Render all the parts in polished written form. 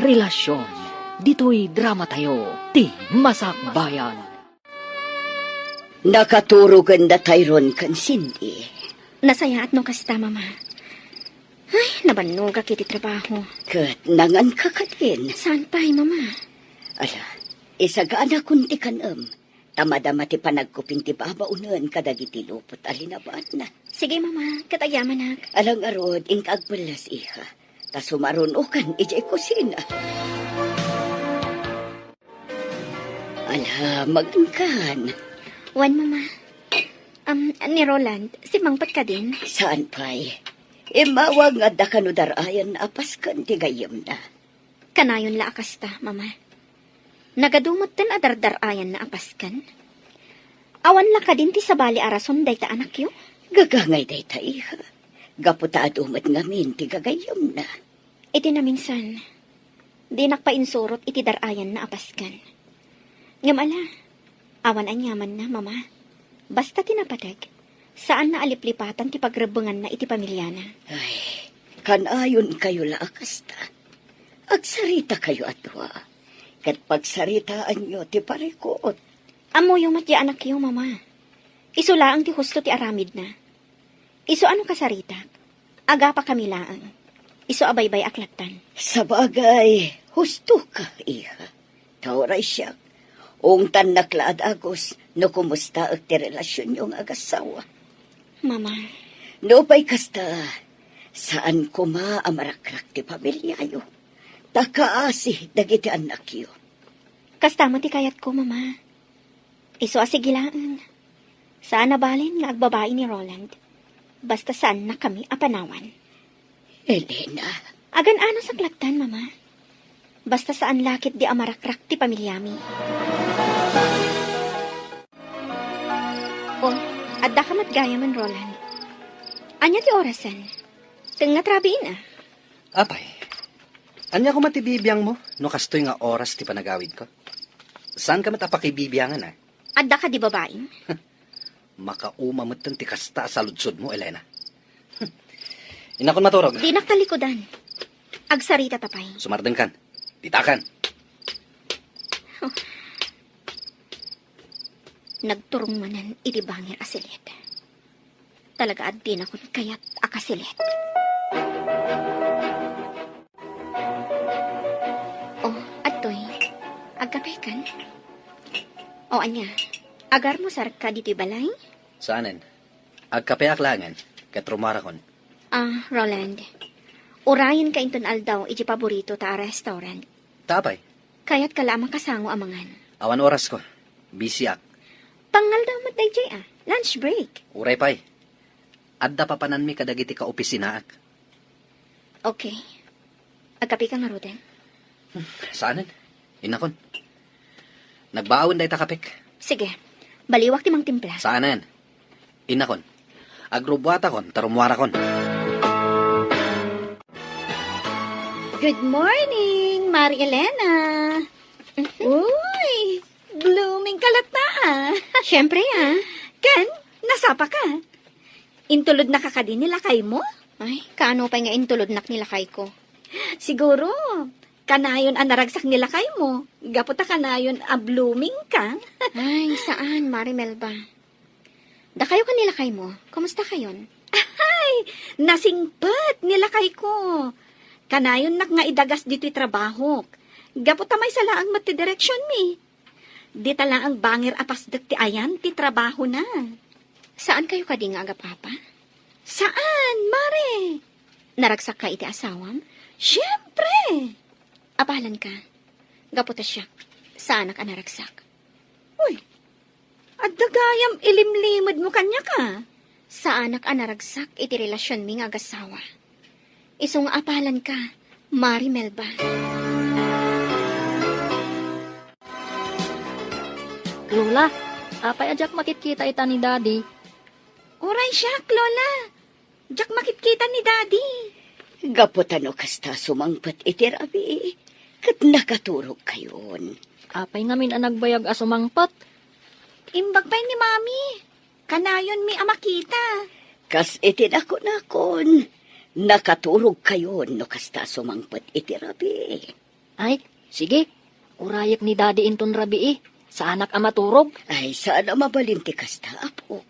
relasyon. Dito'y drama tayo, ti Masakbayan. Nakaturugan na Tyrone kan Cindy. Nasaya at no kasta, mama. Ay, nabanog kiti trabaho. Kat nangan ka ka din. Saan pa'y, mama? Ala, isagaan akong ti kanam. Tamadama ti panagkuping ti babaunan kadagiti lupot alinabaat na. Sige, mama. Katagyaman ak. Alang arod, ingkagbalas iha. Ta sumarunukan, ijay kusina. Ala, magangkan. Wan, mama. Ni Roland, si Mangpat ka din? Saan pa'y? Imawag nga da kanudarayan na apaskan ti gayam na. Kanayon la akasta, mama. Nagadumot din adardarayan na apaskan. Awan la ka din ti sabali arason day ta anak yo? Gagangay day ta iha. Gaputa adumat ngamin ti gagayam na. Iti na minsan, di nakpainsurot iti darayan na apaskan. Ngamala, awan anyaman na, mama. Basta tinapadag, saan na aliplipatan ti pagrebengan na iti pamilyana? Ay, kanayon kayo la akasta. Agsarita kayo atwa. Kat pagsaritaan nyo ti parikot. Amo yung matya anak yo, mama. Iso laang ti husto ti aramid na. Iso ano kasarita? Aga pa kami laang. Iso abaybay aklatan. Sa bagay, husto ka, iha. Tauray siya. Ungtan naklaad agos, no kumusta ang ti relasyon yung agasawa. Mama. No pa'y kasta, saan amarakrak ti pamilyayo. Takaasi, dagiti anak yo. Kasta mo ti kayat ko, mama. Iso asigilaan. Saan nabalin nga agbabae ni Roland? Basta saan na kami apanawan. Elena. Agan-ano sa klatan, mama. Basta saan lakit di amarakrak ti pamilyami. Oh, adda ka matgaya man, Roland. Anya ti orasan? Teng natrabiin ah. Apay, anya ko matibibiyang mo, no kastoy nga oras ti panagawid ko? Saan ka matapakibibiyangan ah? Adda ka di babaeng? Makaumamot ti kasta sa lutsod mo, Elena. Inakon maturog. Di naktalikodan. Agsarita tapay. Sumardeng kan. Ditakan. Nagturong manan iti bangir asilit. Talaga at din ako kayat akasilit. Oh, atoy. Agkapekan. O anya, agar mo sarka dito balay? Saanen? Agkape aklangan. Katrumarakon. Roland. Urayan ka inton aldaw iti paborito ta restaurant. Tapay. Kaya't kalamang kasango amangan. Awan oras ko. Busy ak. Pangal daw matay jay lunch break. Uray pay. Adda papanan mi kadagiti ka opisina ak. Okay. Agkapi ka nga, Roden. Saanen? Inakon. Nagbaawin day takapik. Sige. Baliwak ti mang timpla. Saanen? Inakon. Agrubwata kon, tarumwara kon. Good morning, Mari Elena. Uy, blooming kalata ah. Siyempre, Ken, nasapa ka. Intulod na kakadin nila kay mo? Ay, kaano pa nga intulod nak nila kay ko. Siguro, kanayon ang naragsak nila kay mo. Gaputa kanayon a blooming ka. Ay, saan, Marimel ba? Da kayo kanila kay mo. Kumusta kayon? Ay, nasingpat nila kay ko. Kanayon nak nga idagas dito'y trabaho. Gaputa may salaang mati-direksyon mi. Di tala ang bangir apasdak ti ayan, ti trabaho na. Saan kayo kading aga, Papa? Saan, Mare? Naragsak ka iti asawam? Siyempre. Apalan ka. Gaputa siya. Saan ka naragsak? Uy, at dagayam ilimlimod mo kanya ka. Saan ka naragsak iti relasyon mi nga agasawa? Isong apalan ka, Mari Melba. Lola, apay ajak makikita ita ni Daddy. Oray siya, Lola. Diyak makikita ni Daddy. Gaputano kasta sumangpat itirabi. Kat nakaturog kayon. Apay ngamin ang nagbayag asumangpat. Imbag pa ni Mami. Kanayon mi amakita. Kas itinakon-akon. Nakaturog kayon no kasta sumangpat itirabi. Ay, sige. Urayak ni Daddy inton rabi sa anak ang maturog. Ay, saan ang mabalin ti kasta, apo?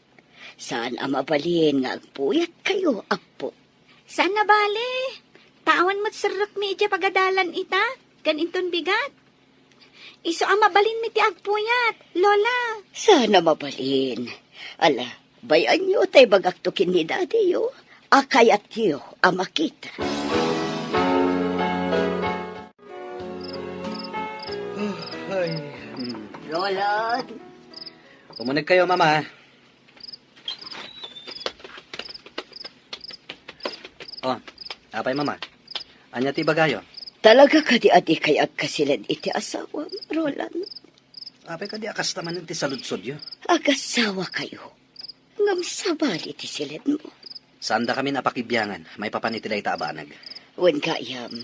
Saan ang mabalin nga agpuyat kayo, apo? Saan na bale? Tawan mo't sarap medya pagadalan ita. Ganinton bigat. Iso ang mabalin mi ti agpuyat, Lola. Sana mabalin. Ala, bayan nyo tay bagaktukin ni daddy yo. Akayat yo ang makita. Ay. Roland, Umunag kayo, Mama. Oh, apay, Mama. Anya ti bagayo? talaga ka di adi kay agkasilad iti asawa, Roland. Apay ka di akas naman ti saludsod yo. Agasawa kayo. Ngam sabali ti silid mo. Saan da kami napakibyangan? May papanitilay taabanag. Wen kayam,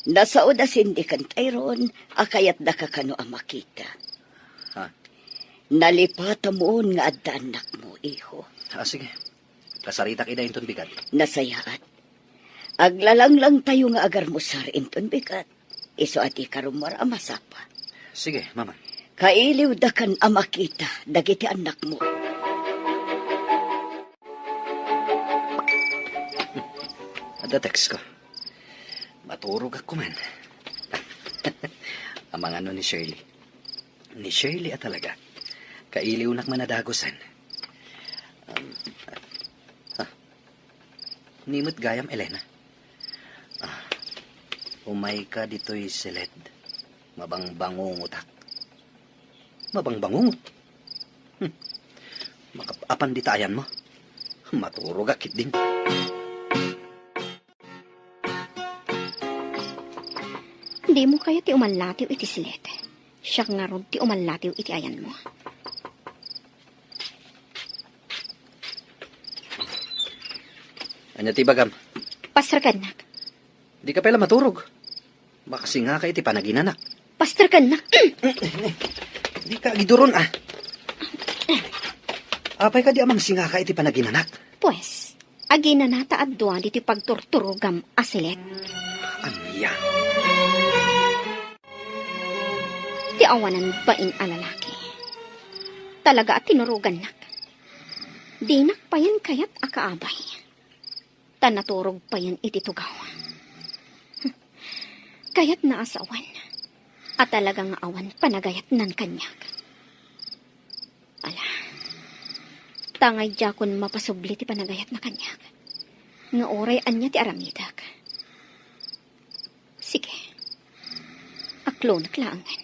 nasa udasin di kan tayron, akayat da ka kano ang makita. Ha? Nalipata mo nga adda anak mo, iho. Sige. Kasarita kida inton bigat. Nasayaat. Aglalang lang tayo nga agar musar inton bigat. Iso ati karumar amasapa. Sige, Mama. Kailiw da kan amakita, dagiti anak mo. Ada text ko. Maturog ako man. Amang ano ni Shirley. Ni Shirley talaga. Kailiw nak manadagosan. Nimot gayam, Elena. Umay ka dito'y silid. Mabangbangungutak. Mabangbangungot? Makapapan di tayan mo. Maturog akit din. Hindi mo kaya ti umanlatiw iti silet. Siya nga ron ti umanlatiw iti ayan mo. Anya ti bagam? Pastor kanak. Di ka pala maturog. Makasi nga ka iti panaginanak. Pastor kanak. Di ka giduron Apay ka di amang singa ka iti panaginanak. Pues, agi na nataadwa diti pagturturugam asilet. Anya? Ti awanan bain alalaki. Talaga at tinurugan nak. Dinak pa yan kayat akaabay. Tanaturog pa yan iti tugaw. Kayat na asawan. At talagang awan panagayat nan kanyag. Ala, tangay jakon mapasubli ti panagayat na kanyag. Nga oray anya ti aramidak. Sige, aklo naklaangan.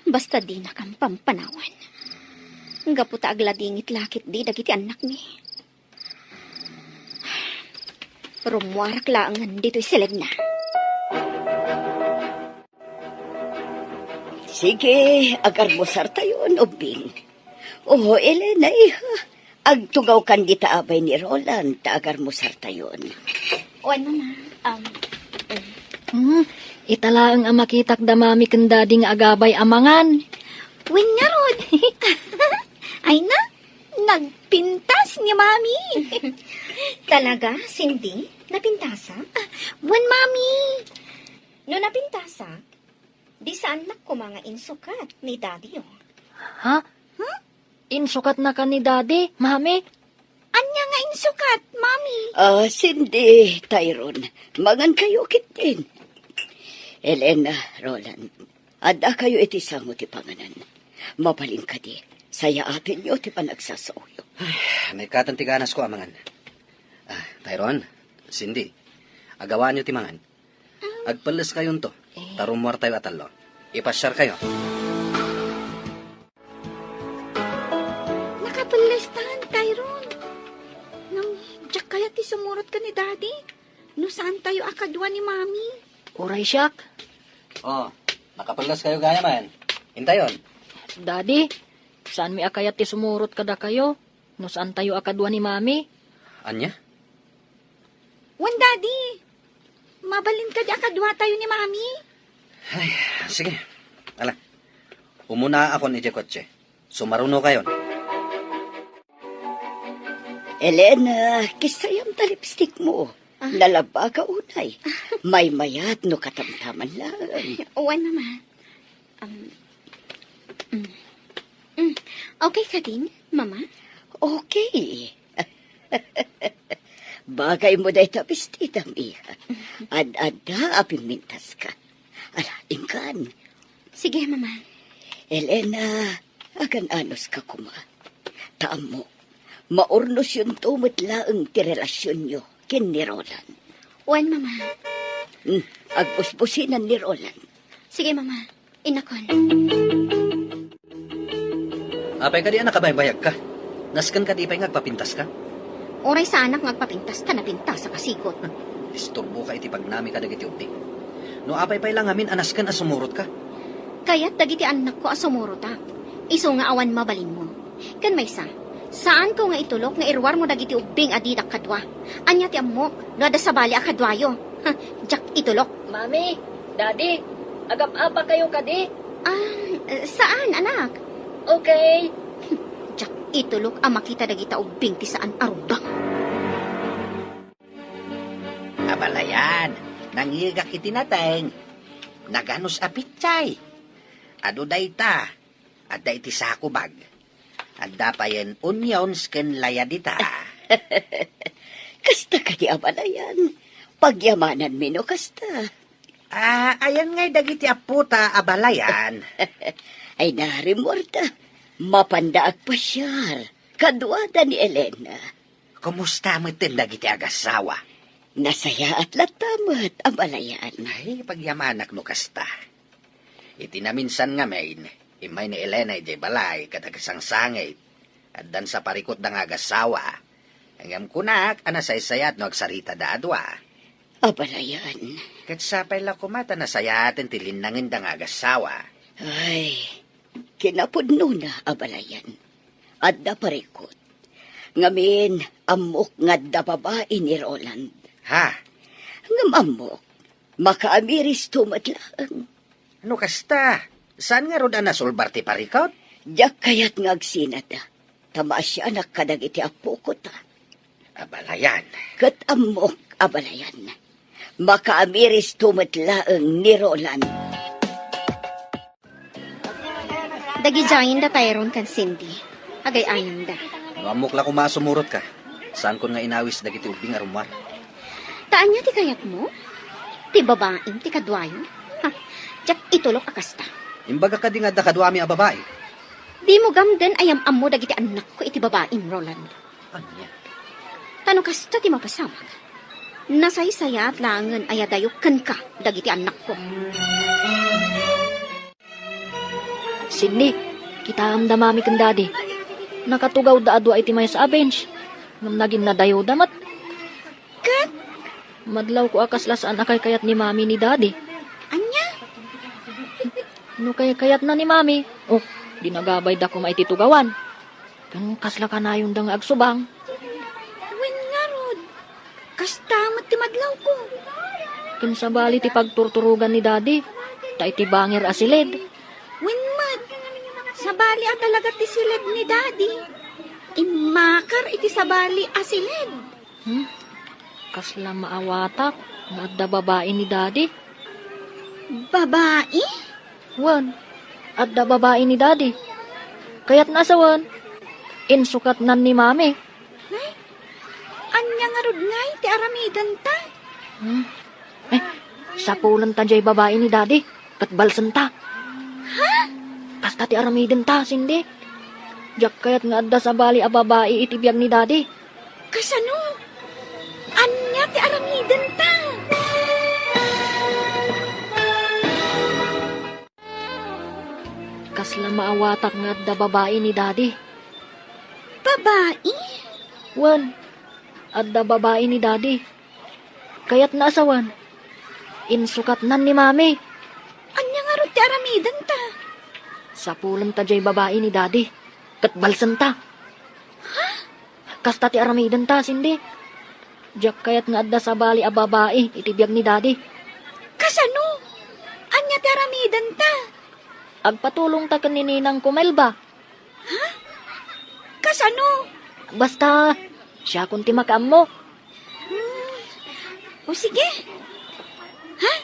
Basta di na kang pampanawan. Gaputa agladingit lakit di dagiti anak ni. Rumwarak laangan dito'y silid na. Sige, agar musar tayo, ubing. Oh, Elena, iha. Agtugaw kan di taabay ni Roland, agar musar tayo. O ano na, Italaang ang makitak da mami ken Daddy nga agabay amangan. Win nga rod. Ay na, nagpintas ni Mami. talaga, Cindy, napintasa? Wan, Mami. No napintasa, di saan na ko mga insukat ni Daddy yun. Ha? Insukat na ka ni Daddy, mami. Anya nga insukat, Mami. Cindy, Tyron, mangan kayo kitin. Elena, Roland, ada kayo iti sango ti panganan. Mapaling ka di, saya atin nyo ti panagsasauyo. May katantiganas ko amangan. Tyron, Cindy, agawaan nyo ti mangan. Agpalas kayon to. Tarumwar tayo atalo. Ipasyar kayo. Nakapalistan, Tyron. Nang diyak kaya ti sumurot ka ni Daddy. No saan tayo akadwa ni Mami? Uray siyak. Nakapalas kayo gaya man. Hintayon. Daddy, saan mi akayat ti sumurot kada kayo? No saan tayo akadwa ni mami? Anya? Wan, Daddy. Mabalin ka di akadwa tayo ni Mami. Sige. Ala. Umuna ako ni Jekotche. Sumaruno kayo. Elena, kisayam ta lipstick mo. Nalaba ka unay. May mayat no katamtaman lang. Uwan, mama. Okay ka din, mama? Okay. Bagay mo dahi tapistita, Miha. Ad-ada apimintas ka. Ala, ingkan. Sige, mama. Elena, agan anos ka kuma. Taam mo, maurnos yung tumitlaang ti relasyon nyo kin ni Roland. Uwan, mama. Agpuspusinan ni Roland. Sige, mama. Inakon. Apay ka di anak kabaybayag ka. Naskan ka di pa'y ngagpapintas ka. Oray sa anak ngagpapintas ka na pintas sa kasigot. Isturbo ka iti pagnami ka dagiti ubing. No apay pa'y lang amin anaskan asumurot ka. Kaya't dagiti anak ko asumuro ta. Iso nga awan mabalin mo. Kan may sa. Saan ko nga itulok nga irwar mo dagiti ubing adidak kadwa. Anya ti amok, no ada sabali akadwayo. Jak itulok. Mami, Daddy, agap-apa kayo kadi. Saan, anak? Okay. Jak itulok ang makita dagita ubing ti saan arubang. Abalayan, nangigak itinateng. Naganos apitsay. Ado dayta, adda iti sakubag. Adda pa yan onions ken layadita. Kasta ka di abalayan. Pagyamanan mino kasta. Ayan ngay dagiti aputa abalayan. Ay narimorta. Mapandaag pasyar. Kadwada ni Elena. Kumusta mo tin dagiti agasawa? Nasaya at latamat abalayan. Ay, pagyamanak no kasta. Itinaminsan nga main, imay ni Elena ijay balay kadagasang sangit. At dan sa parikot ng agasawa. Hanggang kunak, anasaysayat no agsarita da adwa. Abalayan. Kat sapay la kumata na sayatin tilinangin dang agasawa. Ay, kinapudno na abalayan. Adda parikot. Ngamin, amok nga da babae ni Roland. Ha? Ngam amok, makaamiris tumatlaan. Ano kasta? Saan nga roda nasulbar ti parikot? Diyak kaya't ngagsinada. Tama siya nakadag iti apo ko ta. Abalayan. Kat amok abalayan. Makaamiris tumatlaang ni Roland. Dagijayin da tayron kan Cindy. Agay ayon da. No amok la kumasumurot ka. Saan ko nga inawis dagiti ubing arumar. Taan niya ti kayat mo? Ti babaeng ti kadwayo? Jak itulok akasta. Imbaga ka di nga da kadwami a babae. Di mo gamden ayam amo dagiti anak ko iti babaeng Roland. Anya? Tanong kasta ti mapasamag. Nasaysaya at langan ayadayukan ka dagiti anak ko. Sidney, kita am damami kan Daddy. Nakatugaw da adwa iti may sa bench. Ngam naging nadayo damat. Kat? Madlaw ko akas lasaan akay kayat ni Mami ni Daddy. Anya? No kayat na ni Mami. Oh, dinagabay da ko maititugawan. Kan kasla ka na yung dang agsubang. Wen nga rod. Kastamat ti madlaw ko. Kan sabali ti pagturturugan ni Daddy. Ta iti bangir asilid. Wen mat. Sabali at talaga ti silid ni Daddy. Imakar iti sabali asilid. Kasla maawatak. Nga adda babae ni Daddy. Babae? Wan, adda babae ni Daddy. Kayat nasawan. Insukat nan ni Mami. Anya nga rod ngay ti aramidan ta. Sapulan ta jay babae ni Daddy. Kat balsan ta. Ha? Kasta ti aramiden ta, Cindy. Jak kayat nga adda sa bali a babae itibiyag ni Daddy. Kasano? Anya ti aramidan ta. Kasla maawatak nga adda babae ni Daddy. Babae? Wan, adda babae ni Daddy. Kayat naasawan. Insukat nan ni Mami. Anya nga rod ti aramidan ta. Sapulan ta jay babae ni Daddy. Kat balsan ta. Ha? Kasta ti aramidan ta, Cindy. Jak kayat nga adda sa bali a babae itibiyag ni Daddy. Kasano? Anya ti aramidan ta. Agpatulong ta kanininang kumelba. Kasano? Basta, siya kunti makaam mo. O sige. Ha?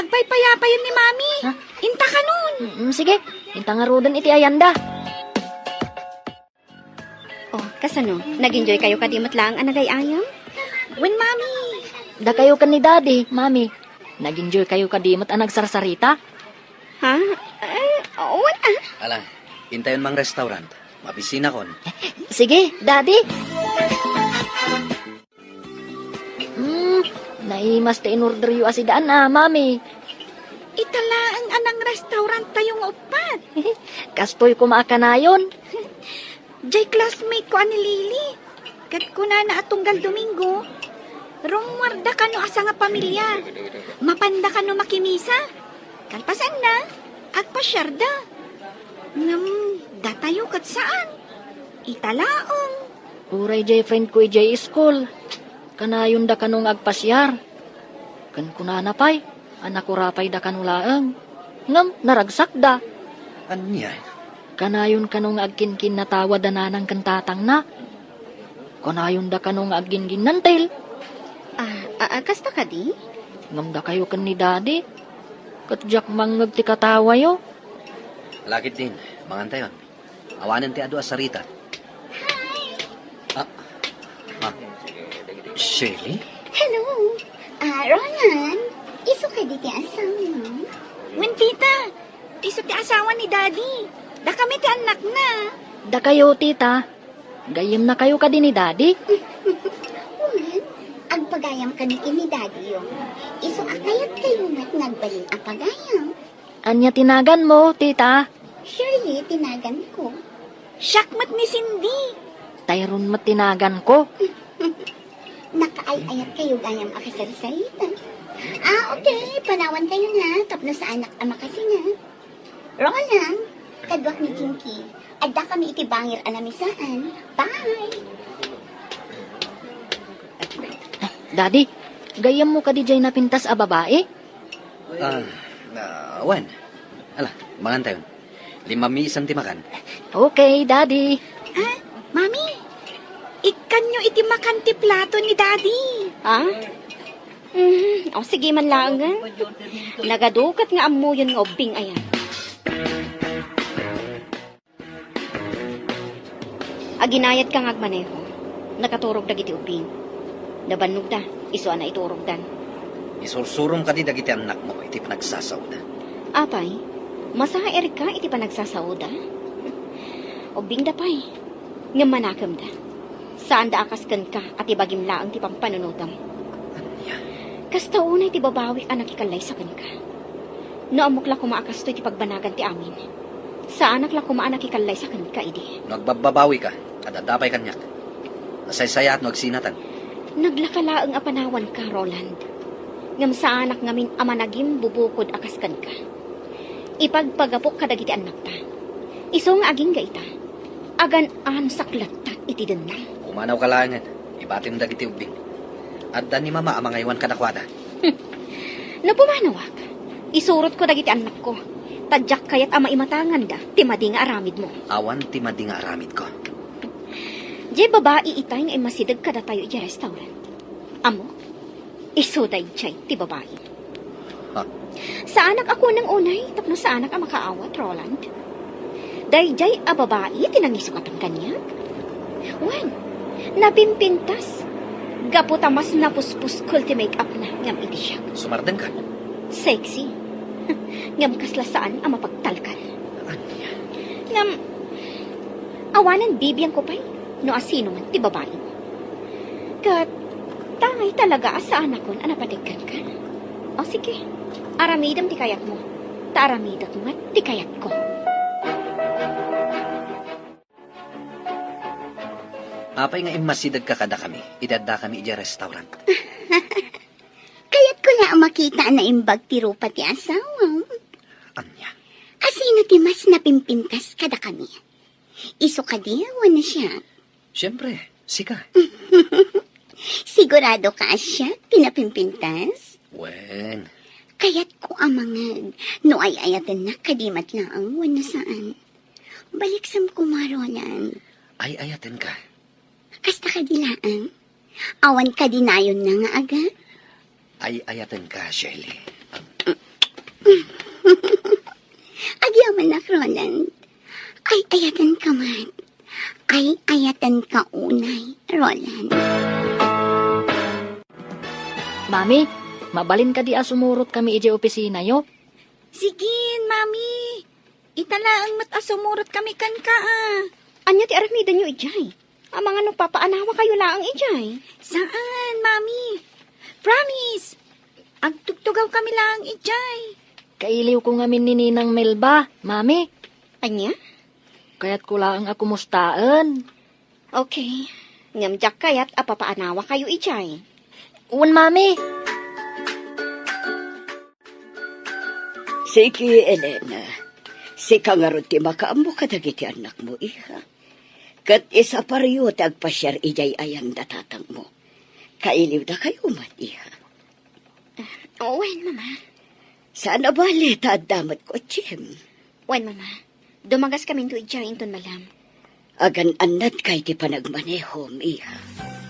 Agbay payapayon ni Mami. Ha? Inta ka nun. Sige, inta nga rodan iti ayanda. Oh, kasano? Nag-enjoy kayo kadimot lang ang nagay-ayam? When Mami. Da kayo kan ni Daddy, Mami. Nag-enjoy kayo kadimot ang nagsarsarita? Ha? Wala. Alang, intayon mang restaurant. Mabisina kon. Sige, Daddy. Naimas ta in-order yu asidaan Mami. Itala ang anang restaurant tayong upat. Kastoy kumaakanayon. Jay classmate ko ani Lily. Kat ko na atunggal Domingo. Rongwarda ka no asa nga pamilya. Mapanda ka no makimisa. Kalpasan na. Agpasyarda. Datayo kat saan? Italaong. Uray jay friend ko jay school. Kanayon da kanong agpasyar. Kan kunana pay. Anak ko rapay da kanulaang. Ngam, naragsak da. Anya? Kanayon kanong agkinkin na tawa dananang kantatang na. Kanayon da kanong agingin nantil. Kasta ka di? Ngam da kayo kan ni Daddy. Katjak mangag ti katawa yo. Lakit din, mangantayon. Awanan ti adu asarita. Shirley? Hello. Roland. Iso ka di ti asawa mo? When tita, iso ti asawa ni Daddy. Da kami ti anak na. Da kayo, tita. Gayem na kayo ka din ni Daddy. Ang pagayam ka ni Daddy yung iso akayat kayo na't nagbalin ang pagayam. Anya tinagan mo, tita. Surely, tinagan ko. Syakmat ni Cindy. Tayron mo tinagan ko. Nakaay-ayat kayo gayam akasalsalita. Okay. Panawan kayo na. Tapno sa anak ama kasi nga. Roland, kadwak ni Kinky. Adda kami itibangir anamisaan. Bye! Daddy, gayem mo ka di jay napintas a babae? Wan. Ala, mangantayon. 5 isang timakan. Okay, Daddy. Ha? Mami, ikan nyo iti makanti plato ni Daddy. Ha? Sige man lang. Nagadukat nga amo yun nga ubing ayan. Aginayat ka nga agmaneho. Nakaturog dagiti ubing. Nabanog da, iso na iturog dan. Isursurom ka di dagiti anak mo, iti panagsasaw na. Apay, masaher ka iti panagsasawda. Ubing da pay, nga manakam da. Saan da akaskan ka at ibagim laang ti pampanunodam. Anya? Kasta una iti babawi anak ikalay sa kanka. No amok la kumaakas to iti pagbanagan ti amin. Sa anak la kumaanak ikalay sa kanka idi. Nagbababawi ka, adadapay kanyak. Nasaysaya at nagsinatan. Naglakalaang apanawan ka, Roland. Ngam sa anak ngamin amanagim bubukod akaskan ka. Ipagpagapok ka dagiti anak ta. Iso nga aging gaita. Agan-an saklat ta iti den na. Umanaw ka langan, ibatim dagiti ubing. Adda ni mama amangaywan ka nakwada. No pumanawak, isurot ko dagiti anak ko. Tadyak kayat ama imatangan da, timadi nga aramid mo. Awan ti madi nga aramid ko. Di babae itay nga imasidag kada tayo iti restaurant. Amo, isuday chay ti babae. Ha? Sa anak ako nang unay, tapno sa anak ang makaawat, Roland. Dayjay a babae, tinangisukatan kanya. Wen, napimpintas. Gaputa mas napuspus kulti make-up na, ngam iti siya. Sumardan ka. Sexy. Ngam kaslasaan ang mapagtalkan. Anya? Ngam, awanan bibiyang ko pa'y, no asino man ti babae. Kat, tangay talaga sa anak ko na napatigkan ka. O sige, aramidam ti kayat mo. Taaramidak mo ti kayat ko. Apay nga imasidag ka kada kami, idadda kami iti restaurant. Kaya't ko na makita na imbag tiro pati asawa. Anya? Asino ti mas napimpintas kada kami. Iso ka di, na siya. Siyempre, sika. Sigurado ka siya, pinapimpintas? Wen, Kaya't ko amangag, no ay ayatan na kadimat lang ang wala saan. Baliksam kumarolan. ay ayaten ka. Kasta ka dilaan. Awan ka dinayon na nga aga. Ay, ayatan ka, Shelly. Agyaman na, Roland. Ay, ayatan ka man. Ay, ayatan ka unay, Roland. Mami, mabalin ka di sumurot kami ije opisina yo. Sige, mami. Itala ang matasumurot kami kan ka Anya ti aramida nyo ijay. Ang mga nagpapaanawa kayo laang ijay. Saan, mami? Promise. Agtugtugaw kami lang ijay. Kailiw ko ngamin ni Ninang Melba, mami. Anya? Kaya't ko lang ako mustaan. Okay. Ngamjak kayat apapaanawa kayo ijay. Un, mami. Sige, Elena. Sika nga ron ti makaambo ka dagiti anak mo, iha. Kat isa pariyo tagpasyar ijay ayang datatang mo. Kailiw na kayo man, iha. Wen, mama. Sana bali damat ko, Jim. Wen, mama. Dumagas kami to ijay inton malam. Agan anat kay ti panagmaneho, iha.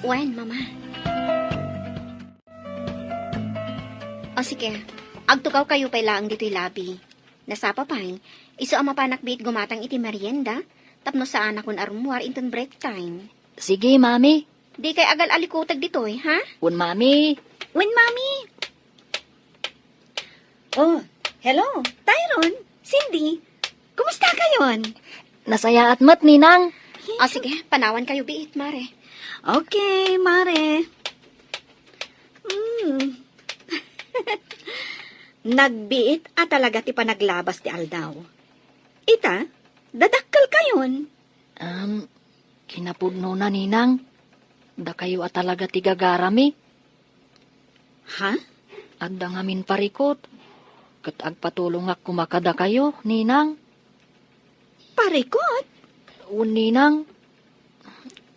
Wen, mama. O sige, agtukaw kayo pay laang dito'y labi. Nasapa pa'y, iso ang mapanakbit gumatang iti merienda, tapno saan akong arumwar inton break time. Sige, mami. Di kay agal alikutag dito'y, ha? Un, mami. When, mami? Oh, hello. Tyron, Cindy. Kumusta kayon? Nasaya at mat, Ninang. O sige, panawan kayo biit, mare. Okay, mare. Nagbiit talaga ti panaglabas ti Aldaw. Ita, dadakkel kayon. Kinapudno na, Ninang. Da kayo talaga tigagarami. Ha? Adda ngamin parikot. Kat agpatulong ak kumakada kayo, Ninang. Parikot? Un, Ninang.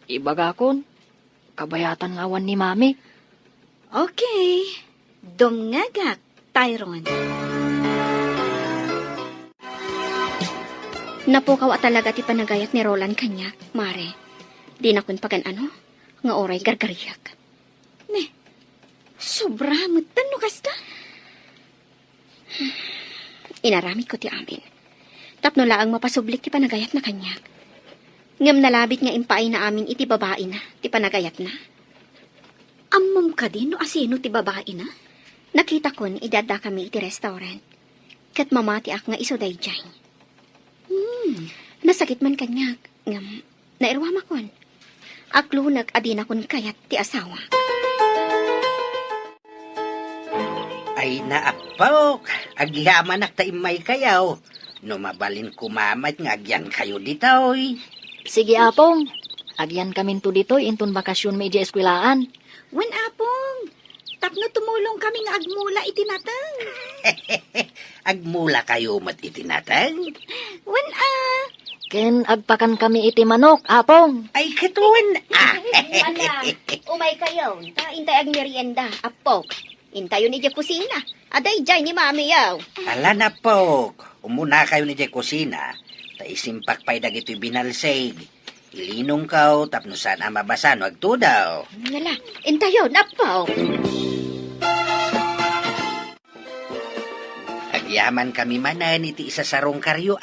Ibagakon. Kabayatan ngawan ni Mami. Okay. Dumngagak, Tyron. Napukaw talaga ti panagayat ni Roland kanya, mare. Di na kun pagan ano, nga oray gargariyak. Sobra mo tano kasta. Inaramid ko ti amin. Tapno laang mapasublik ti panagayat na kanya. Ngam nalabit nga impay na amin iti babae na, ti panagayat na. Ammam ka din no asino ti babae na? Nakita kon idada kami iti restaurant. Kat mamati ak nga iso dayjay. Nasakit man kanya, ngam nairwama kon. Aklunag adina kon kayat ti asawa. Ay, naapok. Agyaman ak taimay kayaw. No mabalin kumamat nga agyan kayo ditoy. Sige, Apong. Agyan kamin to ditoy inton bakasyon may eskwelaan. Wen apong, tapno tumulong kami nga agmula itinatang. Agmula kayo mat itinatang. Wen Ken agpakan kami iti manok, Apong. Ay, katuan. Ala, umay kayo. Intay ag merienda, apok. Intayon ni kusina. Aday jay ni mami yaw. Ala na po. Umuna kayo ni Jay kusina. Ta isimpak pa'y dagito'y binalsig. Ilinong kaw, tapno sana mabasan, wag to daw. Ngala, intayon, apok. Agyaman kami manan, iti isa sarong karyo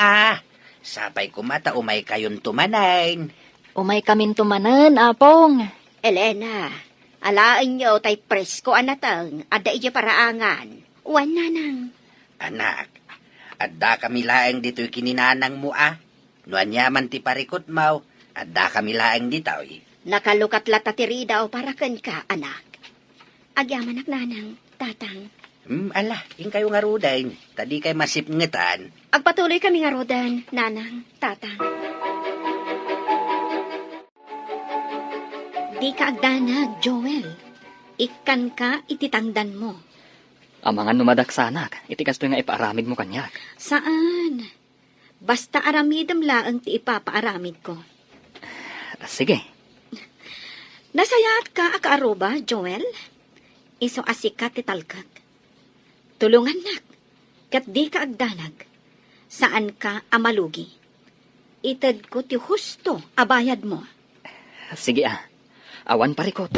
Sapay kumata, umay kayon tumanain. Umay kamin tumanan, Apong. Elena, alaan nyo tay presko anatang, ada iya paraangan. Wan nanang. Anak, adda kami laeng dito'y kininanang mo Nuan yaman ti parikot mau, adda kami laeng dito'y. Nakalukat latatiri daw para ken ka, anak. Agyaman ak nanang, tatang. Ala, yung kayo nga rudain. Tadi kay masipngetan. Agpatuloy kami nga rodan, nanang, tatang. Di ka agdanag, Joel. Ikan ka ititangdan mo. Ang mga numadaksanak, itikas to nga ipaaramid mo kanyak. Saan? Basta aramidam laang ti ipapaaramid ko. Sige. Nasayat ka akaaruba, Joel? Iso asikat ti talkat. Tulungan nak, kat di ka agdanag. Saan ka amalugi? Itad ko ti husto abayad mo. Sige Awan parikot.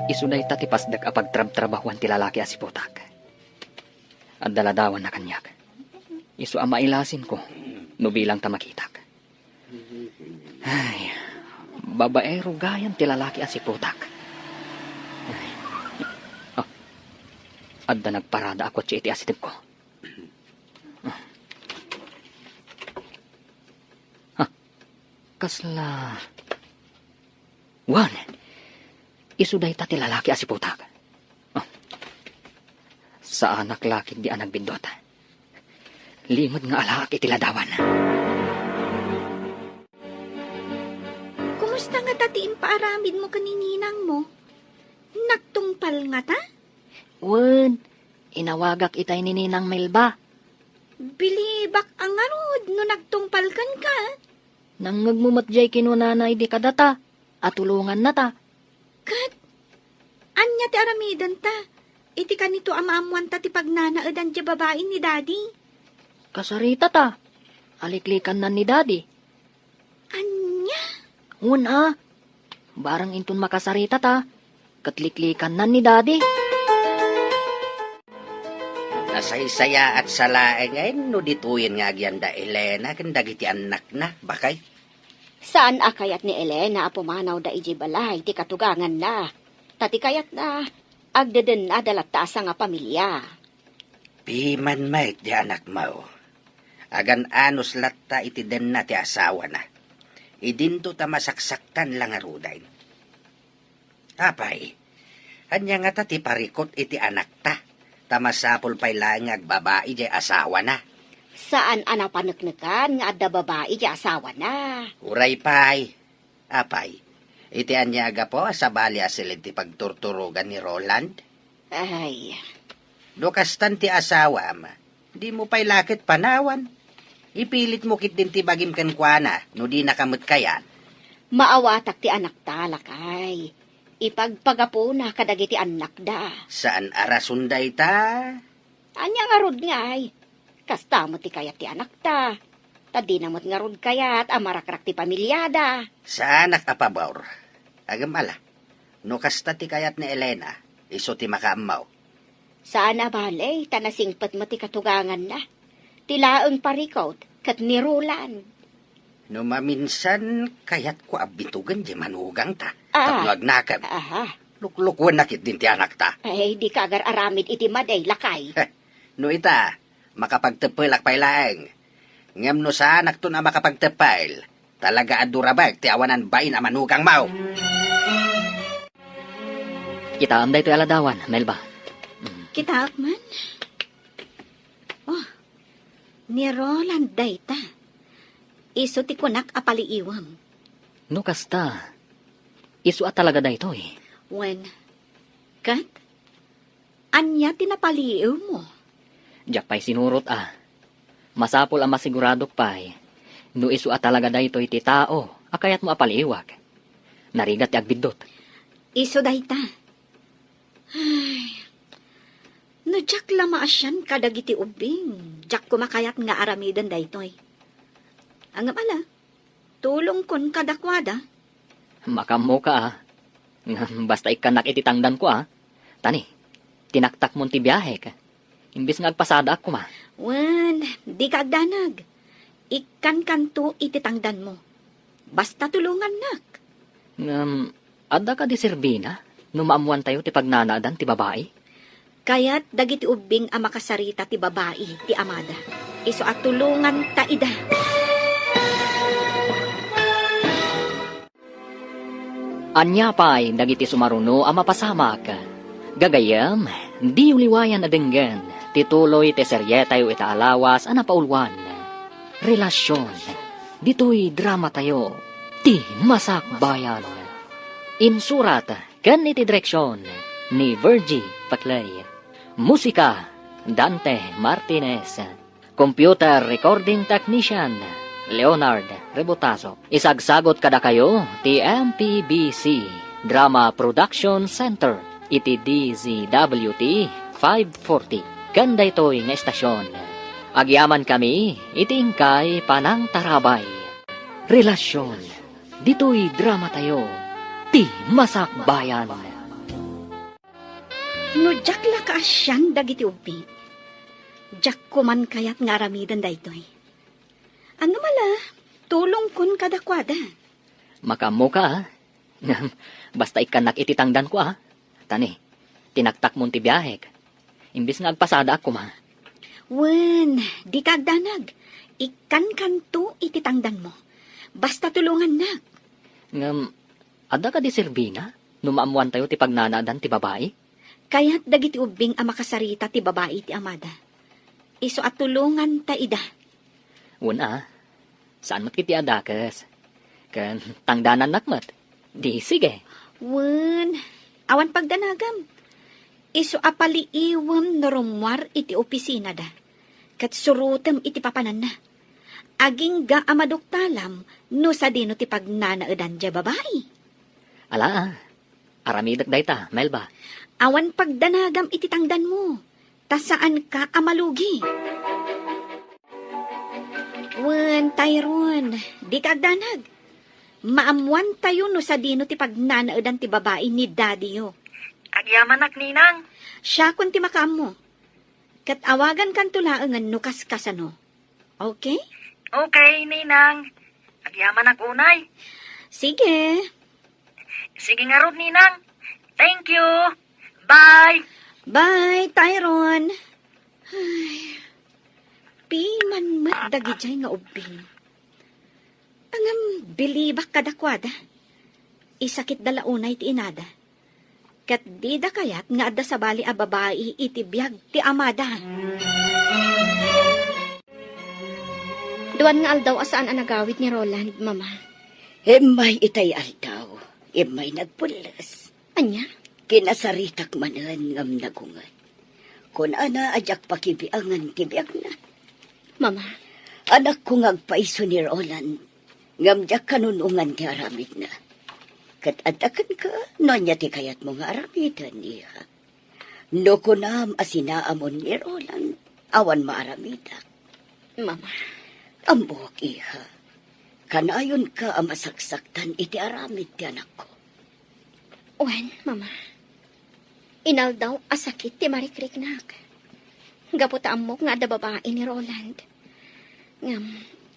Isunay ta ti pasdag a pagtrab-trabahuan ti lalaki a si Putak. At daladawan na kanyak. Isu ang mailasin ko, no bilang ta makitak. Ay, babaero gayam ti lalaki a si Putak. Ay. Oh, adda nagparada ako ti iti asitib ko. Kasla... Wan, isuday ta ti lalaki a si Putak. Oh. Sa anak laki di anak bindot. Limod nga alak iti ladawan. Kumusta nga tatiin paaramid mo kanininang mo? Nagtungpal nga ta? Wen, inawagak itay ni Ninang Melba. Bilibak ang arod no nagtungpal kan ka. Nang ngagmumatjay kinunanay di kadata, at tulungan na ta. Kat, anya ti aramidan ta. Iti kanito amaamuan ta ti pagnanaadan ti babae ni daddy. Kasarita ta. Aliklikan na ni daddy. Anya? Una, barang intun makasarita ta. Katliklikan na ni daddy. Nasaysaya at salaeng ay no dituyin nga agyanda Elena kanda giti anak na bakay. Saan akayat ni Elena apumanaw da iji balay ti katugangan na. Tati kayat na agdeden na dalatasa nga pamilya. Piman mait di anak mo. Agan anos latta iti den na ti asawa na. Idinto ta masaksaktan lang aruday. Apay, anya nga ta ti parikot iti anak ta. Tamasapol pa'y lang agbabae di asawa na. Saan anapaneknekan nga adda babae di asawa na. Uray pa'y. Apay, iti anya aga po sa bali asilid ti pagturturugan ni Roland. Ay, Dokastan ti asawa ma. Di mo pa'y lakit panawan. Ipilit mo kit din ti bagim kenkwana no di nakamot kayan. maawatak ti anak talakay. Ipagpagapuna kadagiti anak da. Saan arasunday ta? Anya nga rod nga ay. Kasta mo ti kayat ti anak ta. Tadi namot nga rod kayat amarakrak ti pamilyada. Sa anak apabor. Agam ala. No kasta ti kayat ni Elena, iso ti makaamaw. Saan abalay, tanasingpat mo ti katugangan na. Tilaang parikot, kat nirulan. No maminsan, kayat ko abitugan di manugang ta. Ah. Tapno agnakan. Aha, Luklukwan nakit din ti anak ta. ay di kagar aramid iti maday lakay. No ita, makapagtepel akpay laeng. Ngam no sa anak to na makapagtepel, talaga adurabag ti awanan bain a manugang mau. Kita anday to aladawan, Melba. Kita man. Oh, ni Roland dayta. Iso ti kunak apaliiwam. No kasta, isu at talaga da ito eh. When, kat, anya tinapaliiw mo. Diyak pa'y sinurot Masapol ang masiguradok pa'y. No isu at talaga da ito iti tao, akayat mo apaliiwag. Narigat ti agbidot. Iso dayta. Ay, no jak lama asyan kadagiti ubing. Jak kumakayat nga aramidan daytoy. Ang amala, tulong kon kadakwada. Makamo ka Basta ikanak iti tangdan ko Tani, tinaktak mo ti biyahe ka. Imbis nga agpasada ako ma. Wen, di ka agdanag. Ikan kanto iti tangdan mo. Basta tulungan nak. Adda ka di serbina? Numaamuan tayo ti pagnanaadan ti babae? Kaya't dagiti ubing ang makasarita ti babae, ti amada. Iso at tulungan ta ida. Anya pa'y dagiti sumaruno ang mapasamak. Gagayam, di uliwayan na denggan. Tituloy ti serye tayo itaalawas ang napaulwan. Relasyon. Dito'y drama tayo. Ti masakbayan. Insurat, kan iti direksyon ni Virgie Paclay. Musika, Dante Martinez. Computer recording technician, Leonard Rebotazo. Isagsagot kada kayo, ti MPBC Drama Production Center, iti DZWT 540. Ganda ito'y nga estasyon. Agyaman kami, itingkay panang tarabay. Relasyon. Dito'y drama tayo. Ti Masakbayan. No, jak la ka asyan dagiti ubing. Jak ko man kayat nga aramidan daytoy. Ano mala, tulong kun kadakwada. Makamo ka, ah. Basta ikanak ititangdan ko, ah. Tani, tinaktak mong ti biyahek. Imbis nga agpasada ako, ma. Wen, di kagdanag. Ikan kanto ititangdan mo. Basta tulungan na. Ngam, ada ka di Silvina? Numaamuan tayo ti pagnanaadan ti babae? Kaya't dagiti ubing ang makasarita ti babae ti amada. Iso at tulungan ta ida. Una, saan mat kiti adakas? Kan tangdanan nakmat. Di sige. Wen, awan pagdanagam. Iso apaliiwam no rumwar iti opisina da. Kat surutem iti papanan na. Aging ga amadoktalam no sa dino ti pagnanaadan dya babae. Ala, aramidak dayta, Melba. Awan pagdanagam iti tangdan mo. Ta saan ka amalugi? Wen, Tyrone, di kagdanag. Maamuan tayo no sa dino ti pagnanaadan ti babae ni daddy yo. Agyamanak, Ninang. Siya kun ti makam mo. Kat awagan kan tulaangan no kaskasano. Okay? Okay, Ninang. Agyamanak unay. Sige. Sige nga ron, Ninang. Thank you. Bye. Bye, Tyrone. Ay, piman mat dagijay nga ubing. Angam bilibak kadakwada. Isakit dalaunay ti inada. Kat di da kayat nga adda sa bali a babae iti biyag ti amada. Duwan nga aldaw asaan ang nagawit ni Roland, Mama. May itay aldaw. May nagpulas. Anya? Kinasaritak manan ngam nagungan. Kung ana ajak pakibiangan tibiyag na. Mama, Anak ko ngagpaiso ni Roland. Ngam jak kanunungan ti aramid na. Kat adakan ka, no niya ti kayat mo nga aramidan niya. No kunam asinaamon ni Roland, awan maaramidak. Mama. Ambok iha. Kanayon ka ang masaksaktan iti aramid ti anak ko. Wen, Mama. Inaldaw asakit ti marikriknak. Gaputa amok nga adda babae ni Roland. Ngam,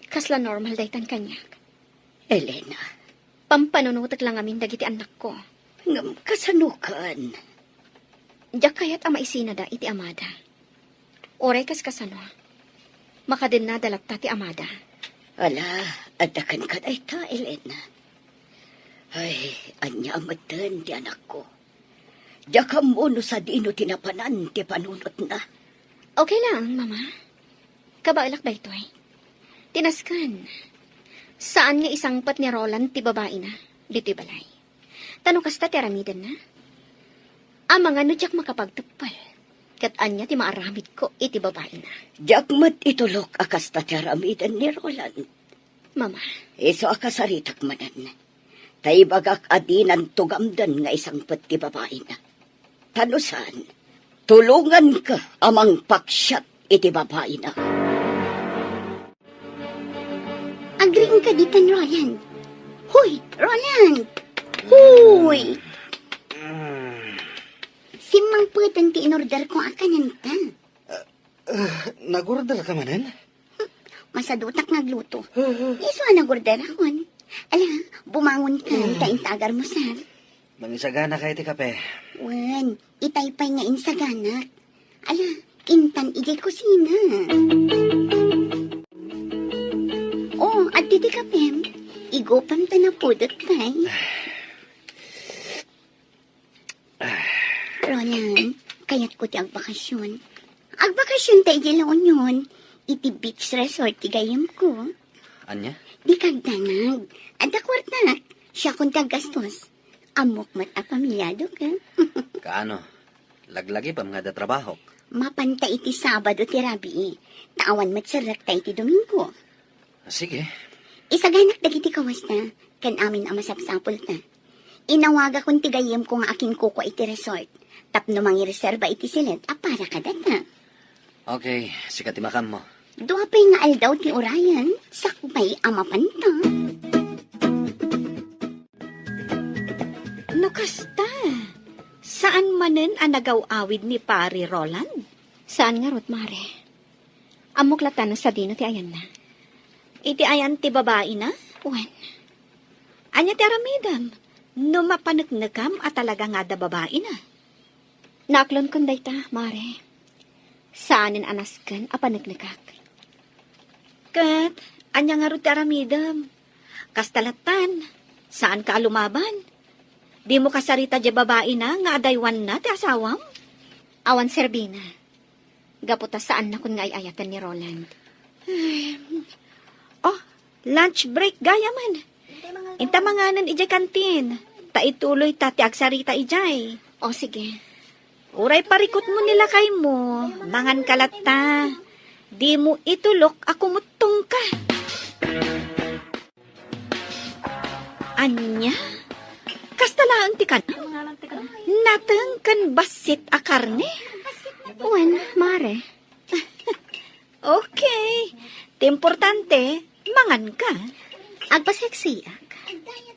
kasla normal daytan kanyak. Elena, Pampanunutat lang amin dagiti anak ko. ngam kasanukan. Diyak kayat ama isina da iti amada. Oray kas kasano. Makadin na dalagta ti amada. Ala, adakan ka dayta, Elena. Ay, anya amatan ti anak ko. Jakam mo no sa dino tinapanan ti panunot na. Okay lang, Mama. Kabailak ba ito'y? Tinaskan. Saan nga isangpat ni Roland ti babae na? Dito'y balay. Tanong kasta ti aramidan na? Mga nudyak makapagtapal. Kat anya ti maaramid ko iti babae na. Jakmat itulok akas tatyaramidan ni Roland. Mama, Iso akasaritak manan. Taibagak adinan tugamdan nga isang pati babae na. Tanusan, tulungan ka amang paksyat iti babae na. Agring ka ditan, Roland. Huy, Roland! Huy! Simang putan ti inorder ko akanan ta. Nagordal ka manan? Masadutak nagluto. Iso nagorder akon. Ala, bumangon ka, taintagar mo sar. Mangisagana kayo ti kape. Wan, itaypay nga insaganak. Ala, intan ijay kusina. Oh, at titi kapem. Igopam ta na pudot kay. Roland, kayat ko ti agbakasyon. Agbakasyon tayo dilaon yun. Iti beach resort ti gayam ko. Anya? Di kagdanag. Ada kwarta. Siya kung tagastos. Amok mat a pamilyado ka. Kaano? Laglagi pa mga da trabaho. Mapanta iti Sabado ti Rabi. Tawan mat sarak tayo ti Domingo. Sige. Isaganak dagiti kawas na. Kan amin ang masapsapol ta. Inawaga kong tigayam ko nga aking kuko iti resort. Tapno mangi reserva iti silet. Para ka data. Okay, sikat imakam mo. Dua pa'y nga aldaw ti Orion. Sakupay amapanta. kasta. Saan manen ang nagaw-awid ni Pari Roland? Saan nga rot, Mare? Amok latan sa dino ti ayan na. Iti ayan ti babae na? Wan, Anya ti aramidam. No mapanagnagam at talaga nga da babae na. naaklon kun dayta, Mare. Saanin anasken a panagnagak. Kat, anya nga ro ti aramidam. Kastalatan, saan ka lumaban? Di mo kasarita di babae na nga adaywan na ti asawam? Awan Serbina. Gaputa saan na kun nga ayatan ni Roland. Oh, lunch break gaya man. Inta manganan ijay kantin. Ta ituloy ta ti agsarita ijay. O sige. Uray parikot mo nila kay mo. Mangan kalata. Di mo itulok ako mutong ka. Anya? Kastalaan ti kan? Natang kan basit a karne? Wan, Mare. Okay. Ti importante, mangan ka. Agpaseksiak.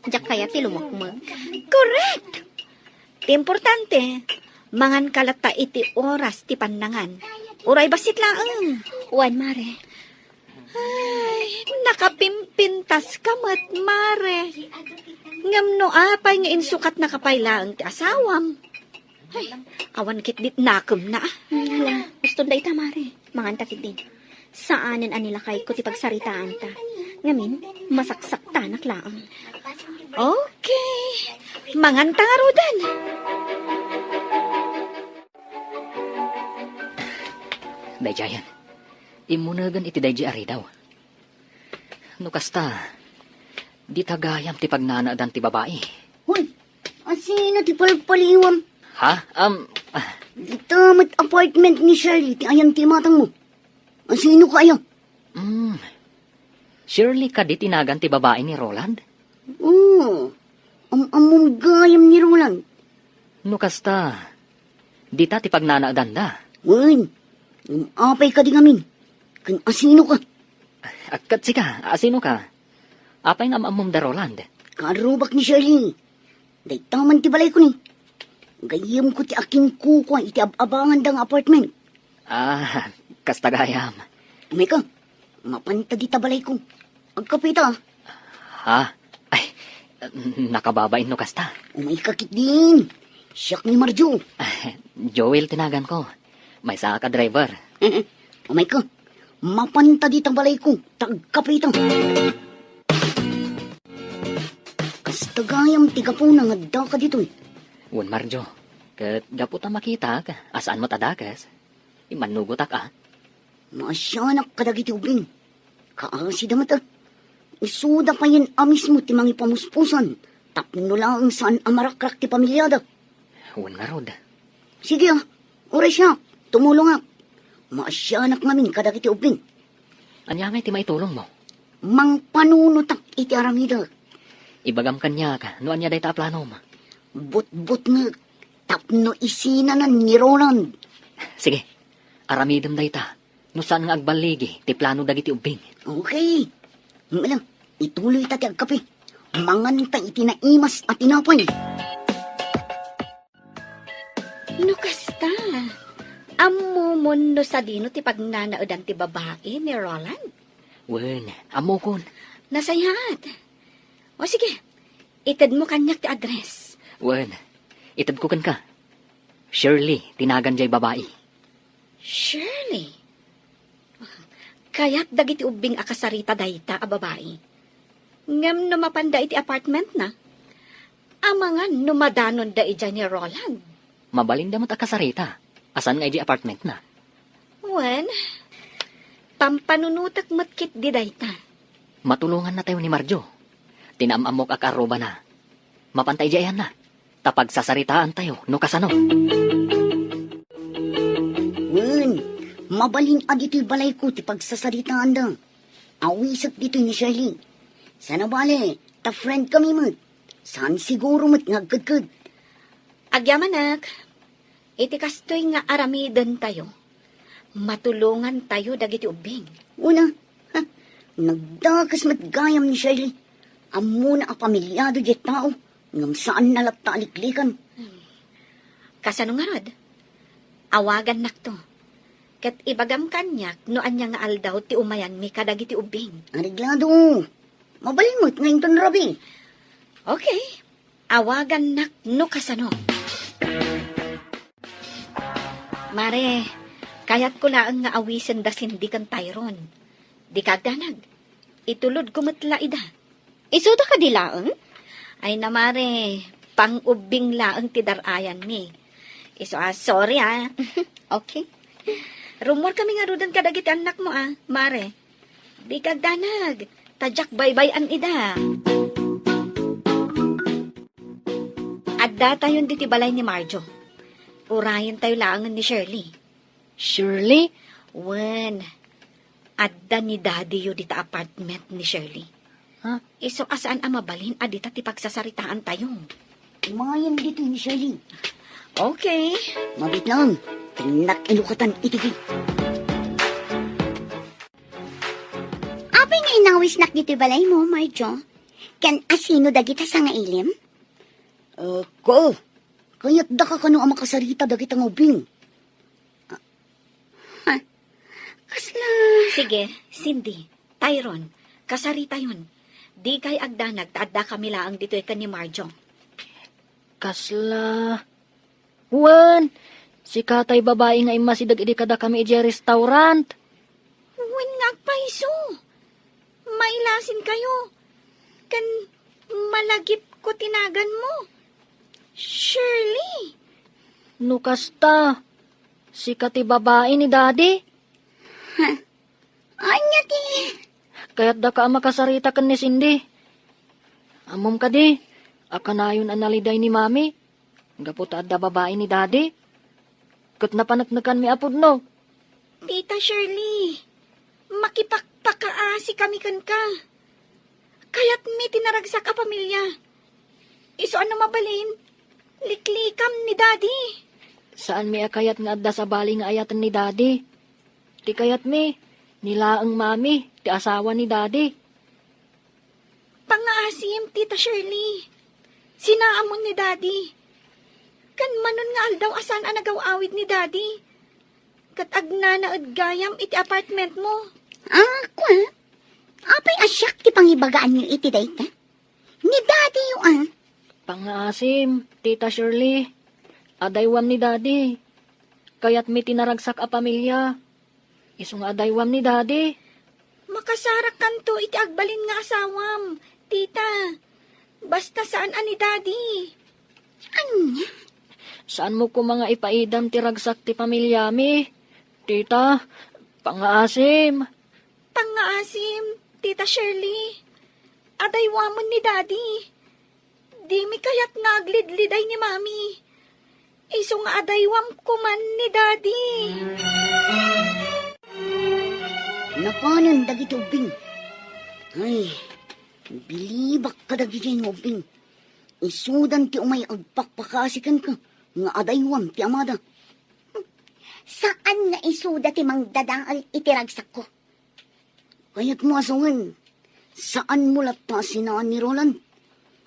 Diyak kaya ti lumukmag. Correct. Ti importante, mangan kalata iti oras ti pandangan. Uray basit laang. Wan, Mare. Ay, nakapimpintas ka mat, Mare. Ngam no apay nga insukat na kapaylaang ti asawam. Ay, awan kit dit nakem na. Hala, gusto dayta, Mare. Mangan ta din. Saanin anila kay ko ti pagsaritaan ta. Ngamin, masaksak tanak laang. Okay. Mangan tangarudan. Dayjayan. Imunagan iti dayji ari daw. No kasta, di tagayam ti pagnanaadan ti babae. Hoy, asino ti palpaliwam? Ha? Dito mat apartment ni Shirley, ti ayang ti matang mo. Asino ka ayaw? Surely ka di tinagan ti babae ni Roland? Oo, among gayam ni Roland. No kasta, di ta ti pagnanaadan da. Wen, yung apay ka di ngamin. Kan asino ka? Agkat sika, asino ka? Apay nga maamom da Roland. Karubak ni Shirley. Day taman ti balay ko ni. Gayam ko ti aking kuko iti abangan dang apartment. Kasta gayam. Umay ka, mapanta di tabalay ko. Agkapita. Ha? Ay, nakababain no kasta. Umay kakit din. Siyak ni Marjo. Joel tinagan ko. May saka ka driver. Umay ka, mapanta di tabalay ko. Tagkapita. Kastagayam tiga po nang adda ka dito eh. Wan Marjo, kat gaputa makita ka, asaan mo tadakas? Imanugot ka. Masyanak kadagiti ubing. Kaasi damat ah. Isuda pa yan amis mo ti mangi pamuspusan. Tapno lang saan amarakrak ti pamilyada. Wan nga rod. Sige ah, oras siya. Tumulong ah. Masyanak namin kadagiti ubing. Anyamay ti maitulong mo. Mang panunutak iti aramida. Ibagam kanya ka, no anya day ta plano mo. But nga. Tapno isinanan ni Roland. Sige, aramidem day ta. No saan nga agbaligi, ti plano dagiti ubing. Okay. Ngalang, ituloy tati agkape. Mangan ta itinaimas at tinapay. No kasta. Ammo mundo sa dino ti pagnanaadan ti babae ni Roland. Wen, amo kon. Nasayat. O sige, itad mo kanyak ti address. Wen, itad ko kan ka. Shirley, tinagan jay babae. Shirley. Kaya't dagiti ubing akasarita dayta a babae. Ngam no mapanda iti apartment na. Amangan numadanon da ija ni Roland. Mabalin damat akasarita. Asan nga di apartment na? Wen, pampanunutak matkit di dayta. Matulungan na tayo ni Marjo. Tinamamok akaroba na. Mapantay diyan na. Tapag sasaritaan tayo, no kasano. Wen, mabalin dito'y balay ko ti pagsasaritaan da. Awisat dito ni Shirley. Sana bale, ta friend kami mat. Saan siguro mat ngagkadkad. Agyamanak, iti kastoy nga aramidan tayo. Matulungan tayo dagiti ubing. Una, nagdakas mat gayam ni Shirley. Amo na a pamilyado di tao. Ngam saan nalapta aliklikan? Kasano nga rod? Awagan nak to. Kat ibagam kanyak, no anya nga aldaw ti umayan mi kadagiti ubing. Ariglado. Mabalimot ngayon ton rabi. Okay. Awagan nak no kasano. Mare, kayat ko laang nga awisen da sindi kan Tyron. Di kagdanag. Itulod kumatla ida. Isuda ka di laang? Ay na mare, pang-ubing laang ti darayan mi. Iso sorry Okay. Rumor kami nga rudan kadagiti anak mo mare. Di kagdanag. Tadyak baybay-an ida. Adda tayon diti balay ni Marjo. Urayan tayo laangan ni Shirley. Shirley? Wen, adda ni Daddy yu dita apartment ni Shirley. Ha? Iso asaan ang mabalin adita ti pagsasaritaan tayo. Mga yan dito ni Shirley. Okay. Mabit lang. Tinak inukatan itigi. Apay nga inawis nak dito balay mo, Marjo. Kan asino dagita sa nga ilim? Ko. Kaya't da ka kano ang makasarita dagit ang ubing. Kasla. Sige, Cindy, Tyron, kasarita yun. Di kay agdanag, taadda kami laang dito ikan ni Marjo. Kasla. Wan, si katay babae nga imasidag idi kada kami iti restaurant. Wen nga paiso. Mailasin kayo. Kan malagip ko tinagan mo. Shirley. Nukasta, si kati babae ni Daddy. Anya ti. Kaya't da ka makasarita kan ni Cindy. Amom ka di, akanayon analiday ni Mami. Gapot adda babae ni Daddy. Kat napanagnakan mi apod no. Tita Shirley, makipagpakaasi kami kan ka. Kaya't may tinaragsak a pamilya. Iso ano mabalin? Liklikam ni Daddy. Saan mi akayat nga adda sa bali nga ayatan ni Daddy? Ti kayat mi, nila ang Mami, ti asawa ni Daddy. Pangaasim, Tita Shirley. Sinaamon ni Daddy. Kan manon nga aldaw asan ang nagawawid ni Daddy. Kat agna na gayam iti apartment mo. Kwa? Apay asyak ti pangibagaan niyo iti dayta? Ni Daddy yu Pangaasim, Tita Shirley. Adaywam ni Daddy. Kaya't mi tinaragsak a pamilya. Isong adaywam ni Daddy. Makasarak kanto iti agbalin nga asawam. Tita, basta saan ani Daddy? Anya? Saan mo ko mga ipaidam ti ragsak ti pamilya mi? Tita, pangaasim. Pangaasim, Tita Shirley. Adaywamon ni Daddy. Di mi kayat naglidliday ni Mami. Iso nga adaywam kuman ni Daddy. Napanan dagit ubing. Ay, bilibak ka dagit yung ubing. Isudan ti umay agpakpakasikan ka. Nga adaywam ti amada. Saan nga isuda ti mangdadaal itiragsak ko? Kaya't mo asungan. Saan mo lata sinaan ni Roland?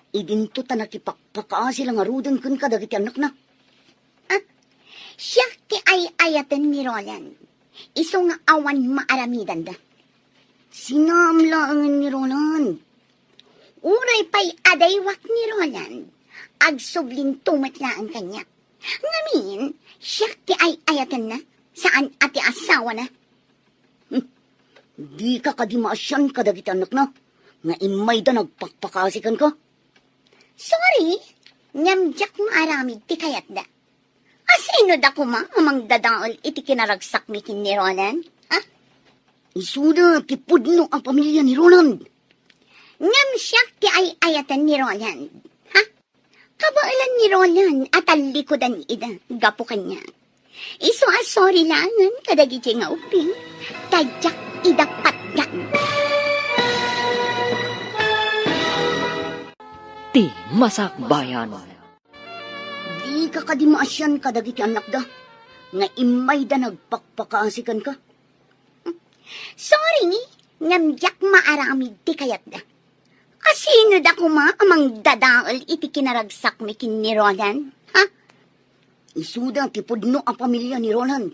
Idinto ta nakipakpakaasi lang arudan kun ka dagit anak na. Siya ti ay-ayatan ni Roland. Iso nga awan maaramidan da. Sinamlaangan ni Roland. Uray pa'y adaywak ni Roland. Agsublin tumatlaan kanya. Ngamin, siya ti ay-ayatan na. Saan ati asawa na? Di ka kadimaasyan ka dagit anak na. Nga imay da nagpakpakasikan ka. Sorry, nyamjak maaramid ti kayat da. Asino da kuma amang dadaol iti kinaragsak mi kin ni Roland? Isuda ti pudno ang pamilya ni Roland. Ngam siya ti ay-ayatan ni Roland. Kabailan ni Roland at alikodan ida, gapo kanya. Iso sorry langan kadagi nga uping, tadyak idapat yan. Ti masakbayan. Di ka kadimaasyan ka dagiti anak da. Nga imay da nagpakpakaasikan ka. Sorry, ngamjak maaramid ti kayat da. Asino da kuma amang dadaol iti kinaragsak mi kin ni Roland? Ha? Isudang ti pudno ang pamilya ni Roland.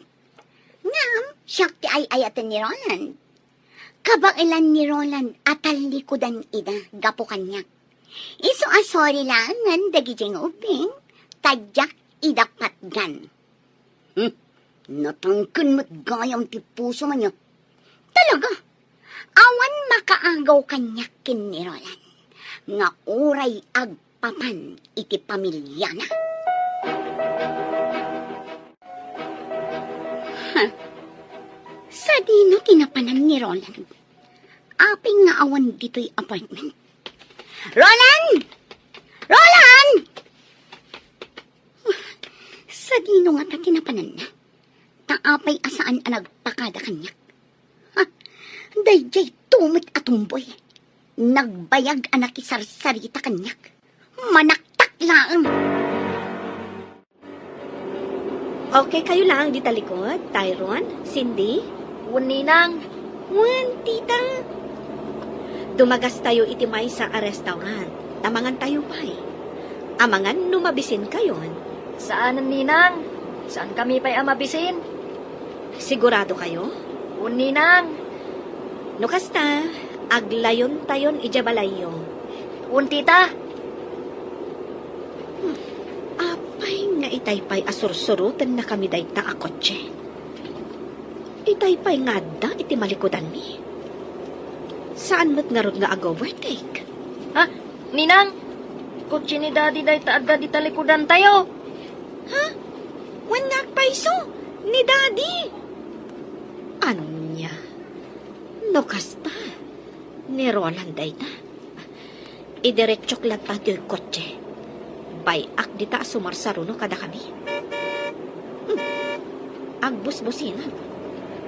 Ngam, siyak ti ay-ayatan ni Roland. Kabailan ni Roland atal likodan ida, gapo kanyak. Iso asori lang ngan dagijeng ubing, tadyak ida patgan. Natangkan mo't gayam ti puso man niya. Talaga, awan makaagaw kanyak kin ni Roland. Nga uray agpapan iti pamilya na. Sa dino tinapanan ni Roland. Aping nga awan dito'y apartment. Roland! Roland! Sa dino nga ta tinapanan na. Taapay asaan ang nagpakada kanyak. Ha? Dayjay tumit atumboy. Nagbayag anak isarsarita kanyak. Manaktak lang. Okay kayo lang di talikod, Tyron, Cindy. Wan, Ninang. Wan, tita. Dumagas tayo itimay sa restaurant. Tamangan tayo pa'y. Amangan numabisin kayon. Saanan, Ninang? Saan kami pa'y amabisin? Sigurado kayo? Wan, Ninang. No kasta, aglayon tayon ijabalayo. Wan, tita. Apay nga itaypay asursurutan na kami day ta akotse. Itaypay nga da iti malikodan mi. Saan mo't nga rod nga ag-overtake? Ha? Ninang? Kutsi ni Daddy day taadda di talikudan tayo. Wan nga paiso ni Daddy. Anya? No kasta. Ni Roland day ta. Idiretsok lang tayo yung kotse. Bayak di ta sumarsaruno kada kami. Agbusbusinan.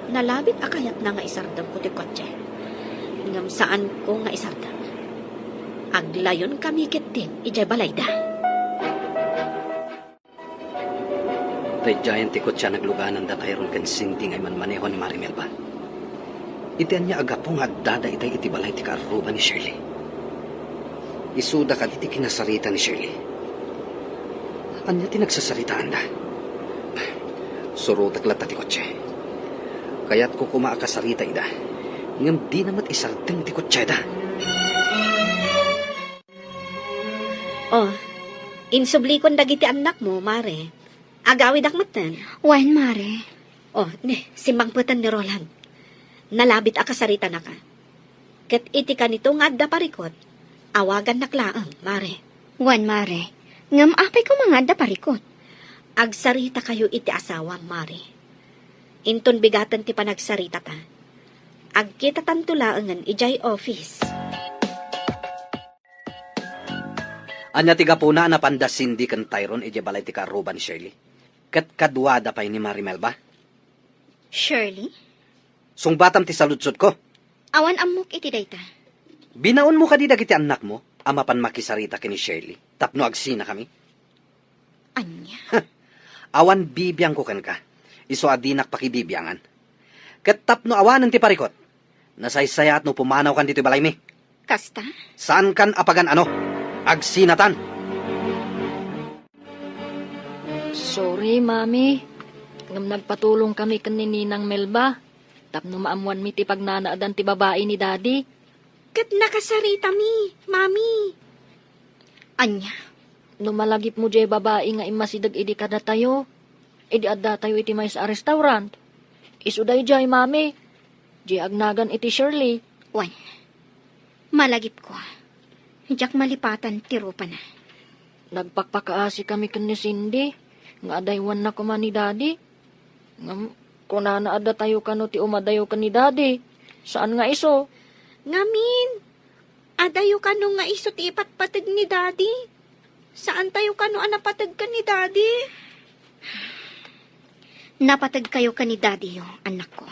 Nalabit akayat na nga isardam ko ti kotse. Ngam saan ko nga isardam. Aglayon kami kitin ijay balayda. Tay giant ti kotsa nagluganan da Tyron kan Cindy ngay man maneho ni Marimel ba? Itian niya agapong agdada itay iti balay ti kaaruba ni Shirley. Isuda ka iti kinasarita ni Shirley. Anya ti nagsasaritaan da. Surutak lang ti kotse. Kaya't ko kumaakasarita ida. Ngam di namat isardeng ti kotse da. Oh, insublikon dagiti anak mo, Mare. Agawid akmatan. Wan, Mare. Oh, simbangputan ni Roland. Nalabit akasarita na ka. Kat iti ka nito nga adda parikot. Awagan naklaang, Mare. Wan, Mare. Ngam apay ko mga da parikot. Agsarita kayo iti asawa, Mare. Inton bigatan ti panagsarita ta. Agkita tantulaangan ijay office. Anya tiga po na napanda Cindy kan Tyron ije balay ti kaaruba ni Shirley. Kat kadwada pa'y ni Marimel ba? Shirley? Sungbatam ti saludsod ko. Awan amok iti dayta. Binaon mo kadida kiti anak mo, amapan makisarita kini Shirley. Tapno agsina kami. Anya? Awan bibiyang ko kan ka. Iso adinak pakibibiyangan. Kat tapno awanan ti parikot. Nasaysayat no pumanaw kan dito balay mi. Kasta? Saan kan apagan ano? Agsinatan. Sorry, Mami. Ngam nagpatulong kami kan ni Ninang Melba. Tapno maamuan mi ti pagnanaadan ti babae ni Daddy. Kat nakasarita mi, Mami. Anya? No malagip mo jay babae nga imasidag idi kada tayo. Idi adda tayo iti may sa restaurant. Isuday jay, Mami. Jay agnagan iti Shirley. Wan. Malagip ko. Hijak malipatan tiro pa na. Nagpakpakaasi kami kan ni Cindy. Nga adaywan na kuman ni Daddy. Ngam, kunana adda tayo kano ti umadayo kan ni Daddy. Saan nga iso? Ngamin. Adayo ka nung nga iso ti ipatpatid ni Daddy. Saan tayo ka nung anapatid ka ni Daddy? Napatag kayo ka ni Daddy yung anak ko.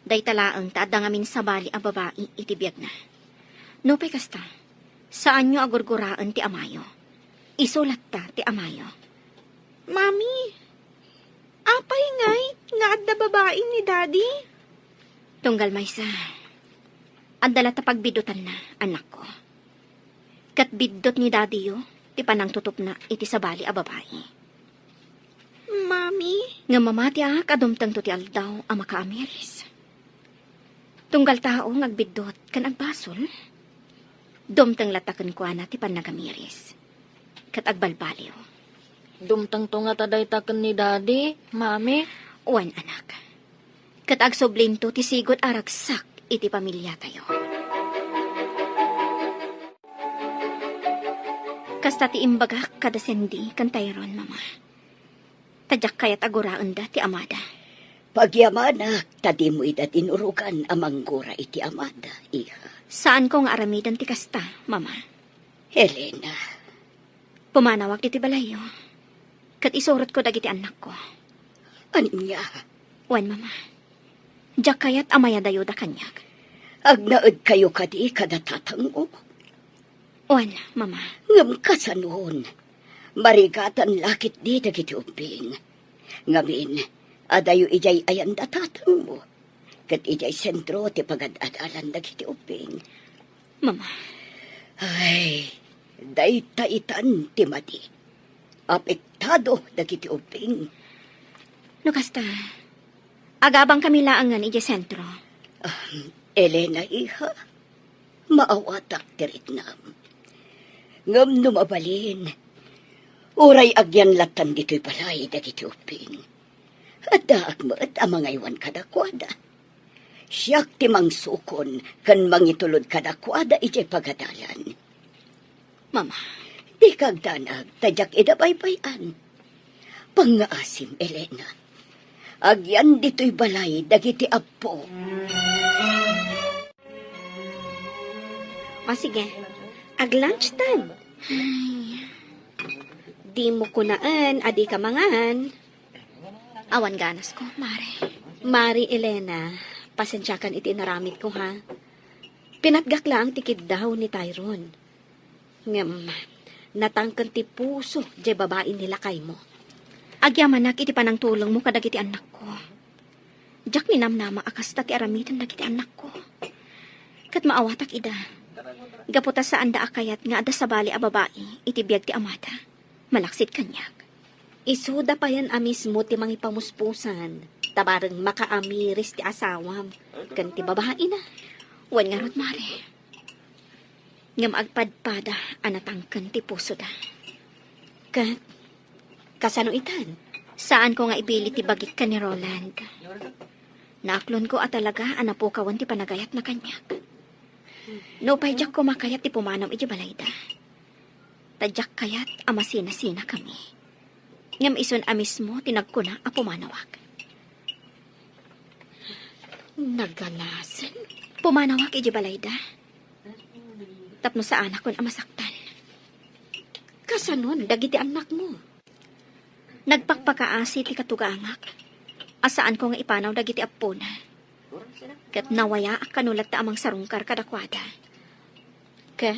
Day talaang taada ngamin sa bali ang babae itibiyag na. No pay kasta, saan nyo agurguraan ti amayo? Isulat ta ti amayo. Mami, apay ngay nga adda babae ni Daddy? Tunggal may sa, andala ta pagbidutan na anak ko. Kat biddot ni daddy yo, ti panang tutup na iti sabali a babae. Mami, Nga mamati kadumtang to ti aldaw a makaamiris. Tunggal tao ngagbiddot kan agbasol. Dumtang latakan ko na ti panagamiris. Kat agbalbaliw. Dumtang to nga taday taken ni daddy, mami. Uwan anak. Kat agsoblin to ti sigot aragsak iti pamilya tayo. Kasta ti imbagak kada sendi kan Tyrone, mama. Tadyak kayat aguraan da ti amada. Pagyamanak, tadi mo ida tinurugan amang gura iti amada, iha. Saan ko nga aramidan ti kasta, mama? Helena, Pumanawag ti balayo. Kat isurot ko dagiti anak ko. anya, Wan, mama. Diyak kayat amaya dayo da kanyag. agnaed kayo kadi kadatatang mo. Wan, mama. Ngam kasanon, marigatan lakit di dagiti uping. Ngamin, adayo ijay ayan datatang mo. Kat ijay sentro ti pagad-adalan dagiti uping. Mama. Ay, daytaitan ti madi. Apektado dagiti uping. No kasta. Agabang kami laangan ije sentro. Elena, iha, maawatak tiritnam. Ngam numabalin, uray agyan latan dito'y balay dagiti uping. At daak mo at amangaywan kadakwada. Siyak ti mangsukon kan mangitulod kadakwada ije pagadalan. Mama. Di kagdanag, tadyak idabaybayan. Pangaasim, Elena. Agyan dito'y balay dagiti apo. o sige, ag-lunch time. Di mo kunaan, adi ka mangan. Awan ganas ko, mare. Mari Elena, pasensyakan iti naramit ko ha. Pinatgak lang tikid daw ni Tyrone. Ngam, natangkan ti puso, di babae nila kay mo. Agyamanak iti panang tulong mo kadagiti anak ko. Diyak ni namnama akasta ti aramitan dagiti anak ko. Kat maawatak ida. Gaputa sa anda akayat nga ada sa bali a babae, iti biyag ti amata. Malaksit kanyag. Isuda pa yan amismo ti mangipamuspusan. Tabarang makaamiris ti asawam. Kan ti babae na. Wan nga rod, mare. Ngam agpadpada anatangkan ti puso da. Kat, kasano itan? Saan ko nga ibili ti bagik ka ni Roland? Naaklon ko at talaga anapukawan ti panagayat na kanyag. No pa'y jak ko makayat ti pumanam iti balayda. Tadyak kayat amasina-sina kami. Ngam ison amis mo tinagkuna a pumanawag. Nagalasan? Pumanawag iti balayda. Tapno sa anak kon amasaktan. Kasanon, dagiti anak mo. Nagpakpakaasi ti katugangak. Asaan ko nga ipanaw dagiti apo na. Kat nawaya kanulat ta amang sarungkar kadakwada. Kat?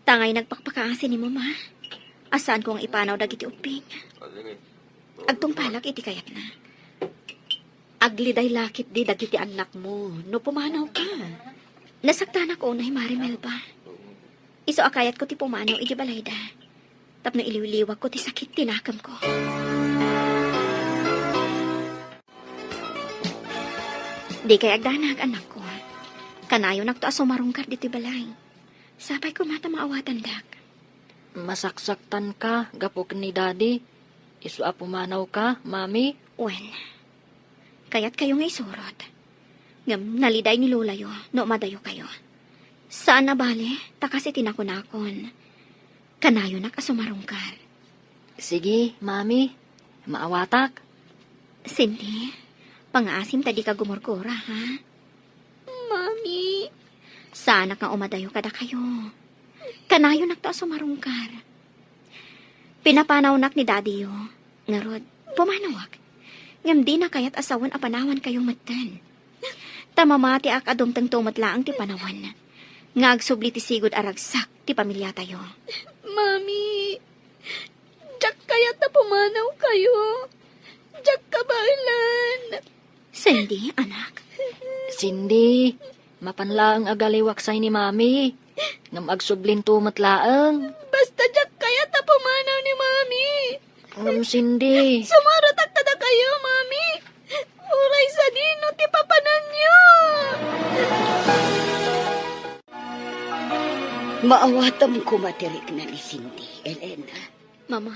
Tangay nagpakpakaasi ni mama. Asaan ko nga ipanaw dagiti uping. Agtong palak iti kayat na. Agliday lakit di dagiti anak mo. No pumanaw ka. Nasaktan ako na Marimel ba? Iso akayat ko ti pumanaw iti balayda. Tapno iliwliwag ko ti sakit tinakam ko. Di kay agdanag anak ko. Kanayo nakto aso marungkar diti balay. Sapay ko mata maawatan dak. Masaksaktan ka, gapok ni daddy. Isu pumanaw ka, mami. Wen, kayat kayo nga isurot. Ngam naliday ni Lulayo, no madayo kayo. Saan na bale, takas itinakon-akon. Kanayo nakasumarungkar. Sige, mami. Maawatak. Cindy, pangaasim tadi ka gumurkura, ha? Mami. Sana nga umadayo kada kayo. Kanayo nakta sumarungkar. Pinapanaw nak ni daddy yo. Ngarod, pumanawag. Ngam di na kayat asawan apanawan kayong matan. Tamamati ak adumtang tumatlaang ti panawan. Ngagsubli ti sigod aragsak ti pamilya tayo. Mami. Diyak kayat na pumanaw kayo. Diyak kabalan. Cindy, anak. Cindy, mapanlaang agaliwaksay ni mami. Nga magsublin tumatlaang. Basta jak kaya ta pumanaw ni Mami. Cindy. Sumaratak tada kayo, Mami. Uray sa dino, ti papanan niyo. Maawatam ko matirik na ni Cindy, Elena. Mama,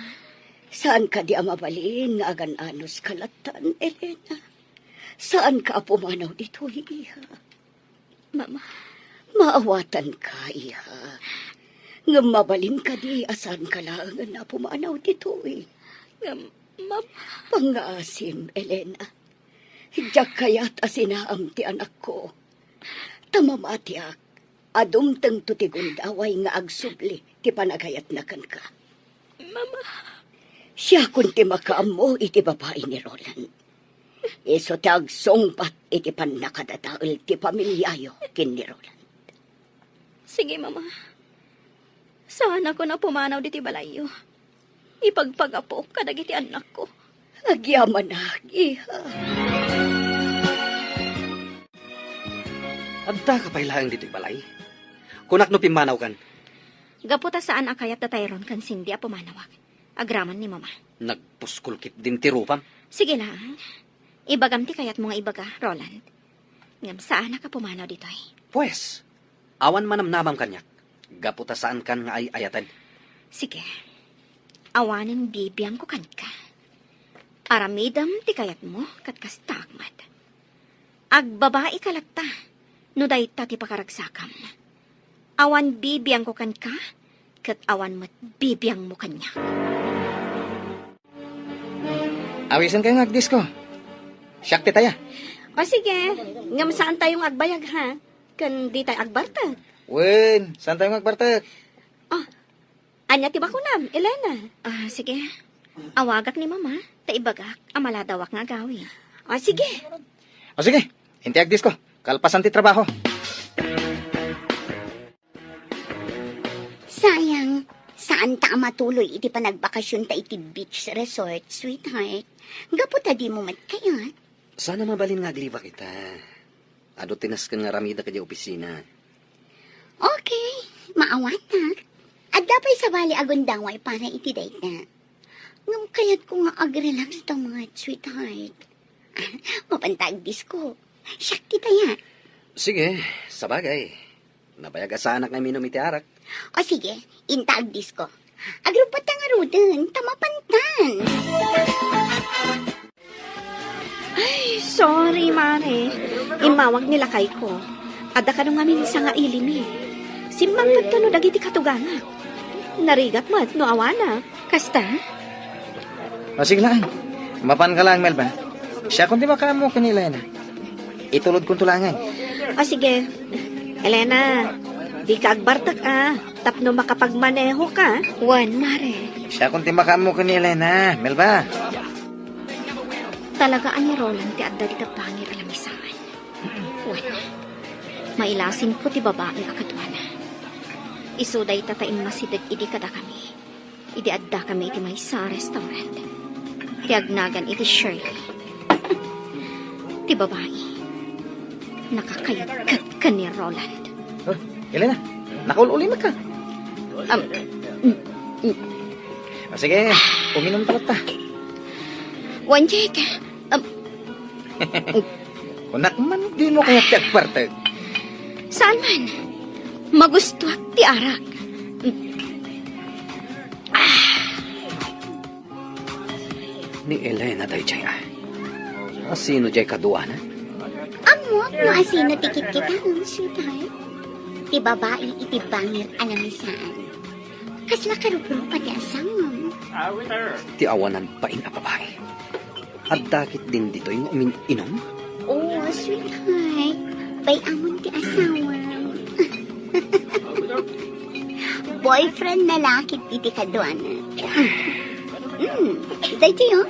Saan ka di amabalin nga agan-anos kalatan, Elena? Saan ka pumanaw dito, iha? Mama, Maawatan ka, iha. Nga mabalin ka di asan ka lang na pumanaw dito, Mama, Pangaasim, Elena. Hidyak kaya't asinaam ti anak ko. Tamamatiak, adumtang tutigundaway nga agsubli ti panagayat na kan ka. Mama, Siya kun ti makaam mo iti babae ni Roland. Iso ti agsongpat iti panakadadaol ti pamilyayo kin ni Roland. sige mama. Saan ako na pumanaw diti balayo? Ipagpagapo kadagiti anak ko. Agyaman na, iha. Adda ka pailaang dito'y balay. Kunak no pimanaw kan. Gaputa saan akayat datayron kan Cindy a pumanawag. Agraman ni mama. Nagpuskulkit din ti rupam. Sige lang. Ibagam ti kayat mo nga ibaga, Roland. Ngam saan ka pumanaw ditoy? Pues, awan manamnamam kanyak. Gaputa saan kan nga ay ayatan. Sige. Awanin bibiyang ko kan ka. Aramidam ti kayat mo kat kastagmat. Agbabae kalata. No dayta ti pakaragsakam. Awan bibiyang ko kan ka. Kat awan mat bibiyang mo kanya. Awisan kayo ng agdis ko. Siyak ti taya. O sige, ngam saan tayong agbayag ha? Kan di tayo agbarta. Wen, saan tayo magbartek? Anya ti bakunam, Elena. Sige. Awagak ni mama. Taibagak. Amaladawak nga gawi. O sige. O sige, inti agdis ko. Kalpasan ti trabaho. Sayang, saan ta matuloy iti panagbakasyon ta iti beach resort, sweetheart? Gaputa di mo matkayat. Sana mabalin nga agliba kita. Ado tinas ka nga ramida ka di opisina. Okay, maawat na. At dapat sa bali agundangway para iti date na. Ngam kayat ko nga ag-relax ta mga sweetheart. Mapantag disco. Siyak ti taya. Sige, sabagay. Nabayag sa anak na minom iti arak. O sige, intag disco. Agrupat ta nga ruden, tamapantan. Ay, sorry, Mare. Imawag nila kay ko. Ada ka nung amin sa nga ilimi. Simbang ka no dagiti katugana. Narigat mo at no awana. Kasta? O sige lang. Mapan ka lang, Melba. Siya kung di makamo kanila na. Itulod kong tulangan. O sige, Elena, di ka agbartak tapno makapagmaneho ka. Juan, Mare. Siya kung di makamo kanila na, Melba. Talagaan ni Roland ti adda di pangir alamisaan. Juan, mailasin ko ti babae akadwana. Isuday tatain masidag idi kada kami. Idi adda kami iti may sa restaurant. Ti agnagan iti Shirley. Ti babae. Nakakayagkat ka ni Roland. Oh, Elena, nakaululi ka. O sige, uminom talat ta. Juan Jake, Kunak man, di mo kaya tiyagpartag. saan man? Magustuhat ti arak. Ni Elena day jay Asino jay kaduana? Amok no asino tikit kita, sweetheart. Ti babae iti bangir alamisaan. Kasla karupuro pati asang. Ti awanan pa in babae. At dakit din dito yung uminom? Oh, sweetheart. Bay amon ti asawa. Boyfriend na lakit iti kadwana. Dahil tiyo,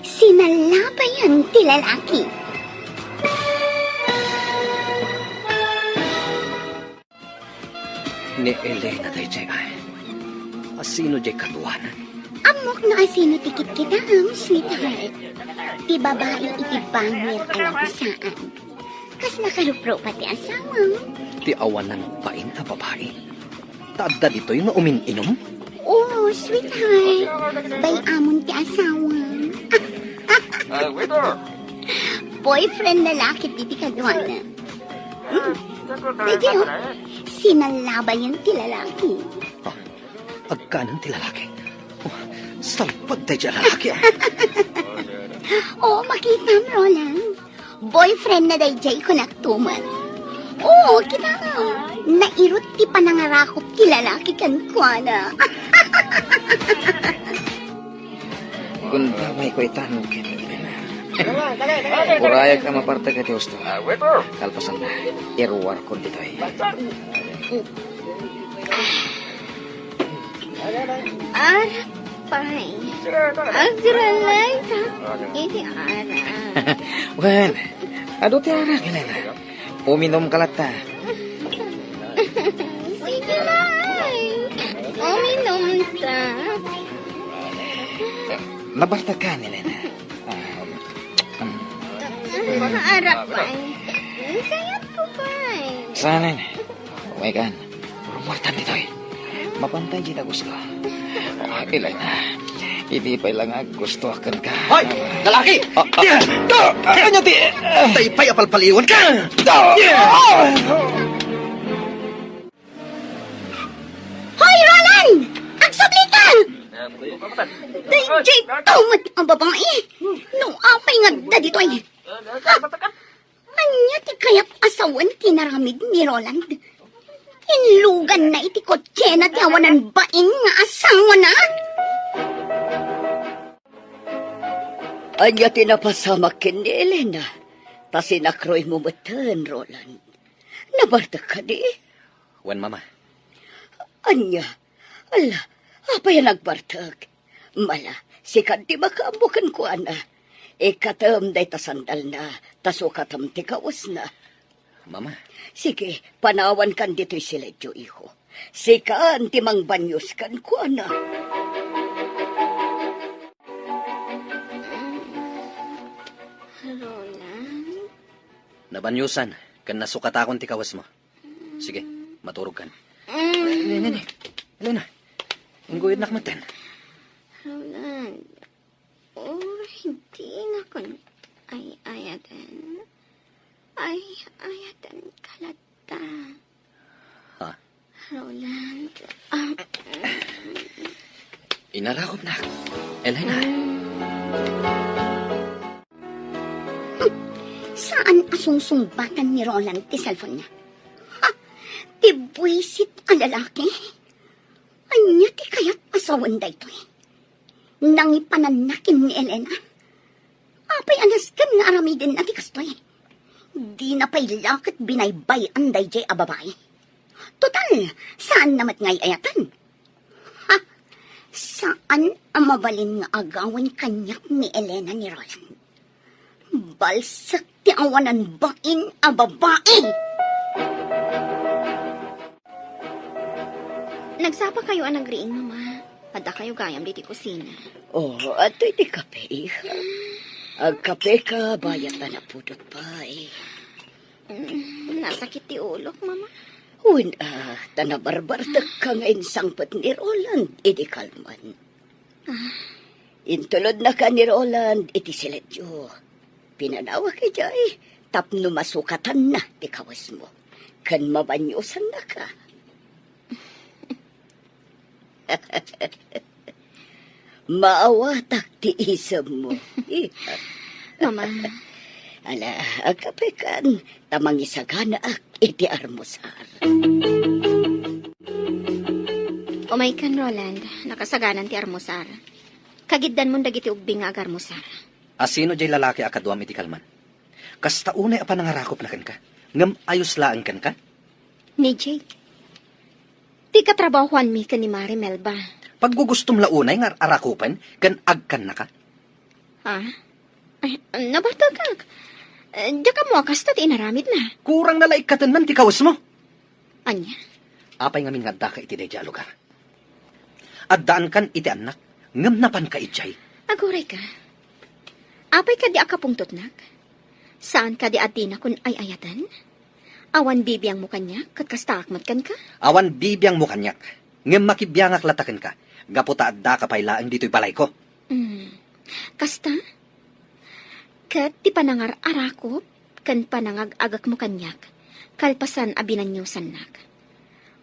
sinalabayan ti lalaki. Ni Elena day jay Asino jay kaduanan? Amok na asino tikit kita, sweetheart. Ti babae iti bangir alamisaan. Kas nakarupro pati asawa. Ti awanan bain a babae. Taadda dito'y nga umininom? Oh, sweetheart. Bay amon ti asawa. Boyfriend lalaki titi kadwana. Medyo, sinalabay yung ti lalaki. Agkanan ti lalaki. Oh, salpag tayo dyan lalaki. Oh, makita mo, Roland. Boyfriend na dayjay ko naktuman. Oo, kita nga. Nairot ti panangarakop ti lalaki kan kuana. Kung damay ko itanugin. Kurayag ka maparta ka ti gusto. Kalpasan na. Iruwar ko dito eh. Arapay. Agralay ka. Iti ara. Well, ado ti ara kilala. Uminom kalata. Sige lang. Uminom ta. Nabarta ka nila na. Arapay. Kayat ko pa'y. Sana na. Umaykan. Rumartan dito eh. Mapantay kita gusto. Ilay na. Hindi pa lang gusto akan ka. Hoy! Lalaki! Kanya ti! Tay pa'y apalpaliwan ka! Hoy, Roland! Agsablitan! Dayjay tumat ang babae. Nung apay nga da dito ay. Anya ti kayap asawan tinaramid ni Roland. Inlugan na iti kotse na tiawanan baing nga asawa na. Anya tinapasama kin ni Elena. Ta sinakroy mo matan, Roland. Nabarta ka di? Wan, mama. Anya, ala, apa yan nagbartag? Mala, sikat di makaambukan ko, ana. Ikatam day tasandal na, tasukatam ti kawas na. Mama. Sige, panawan kan dito'y siledyo, iho. Sikaan ti mangbanyos kan ko, ana. Roland. Nabanyusan. Kan nasukatakon ti kawas mo. Sige, maturog kan. Nene. Elena. Inggoyod na kamatan. Roland. Oh, hindi na ko ay ayatan. Ay ayatan kalata. Ha? Roland. Inarakop na. Elena. Saan asungsungbatan ni Roland ti cellphone niya? Ha? Ti buwisit ang lalaki? Anya ti kayat asawan da ito eh. Nangipananakin ni Elena. Apay anas kan nga aramidin na ti kastoy. Di na pa'y lakit binaybay ang dayjay a babae. Total, saan namat ngay ayatan? Ha? Saan ang mabalin nga agawan kanyak ni Elena ni Roland? Balsak ti awanan bain a babae. Nagsapa kayo ang nagriing, mama. Pada kayo gayam di kusina. Oh, ato'y di kape, iha. Agkape ka, bayat na napudot pa, eh. Nasakit ti ulok, mama. Uwin, tanabarbardag ka nga insangpat ni Roland, iti kalman. Intulod na ka ni Roland, iti siledyo. Pinanawa ka jay, tapno masukatan na, ti kawas mo. Kan mabanyusan na ka. Maawatak ti isam mo. Mama, Ala, agkape kan, tamang isagana ak, iti armusar. umay kan, Roland. Nakasaganan ti armusar. Kagiddan mo dagiti ugbing nga agarmusar. Asino jay lalaki akadwam iti kalman? Kasta unay apa nangarakop na kan ka? Ngam ayos laan kan ka? Ni Jake. Di katrabahuan mi ka ni Mari Melba. Pag gugustom launay nga arakupan, kan agkan na ka? Ha? Ay, nabartagag. Diya ka mo, kasta ti inaramid na. Kurang nalaikatan man ti kawas mo. Anya? Apay ngamin nga da ka iti day lugar. Addaan kan iti anak, ngam napan ka itjay. Aguray ka. Apay ka di akapungtot nak. Saan ka di adina kun ay ayatan? Awan bibiyang mo kanya, kat kastakmat kan ka? Awan bibiyang mo kanyak. Ngem makibiyangak latakan ka. Gaputa adda ka pailaang dito'y balay ko. Kasta? Kat ti panangar arakop, kan panangag-agak mo kanyak, kalpasan abinanyusan nak.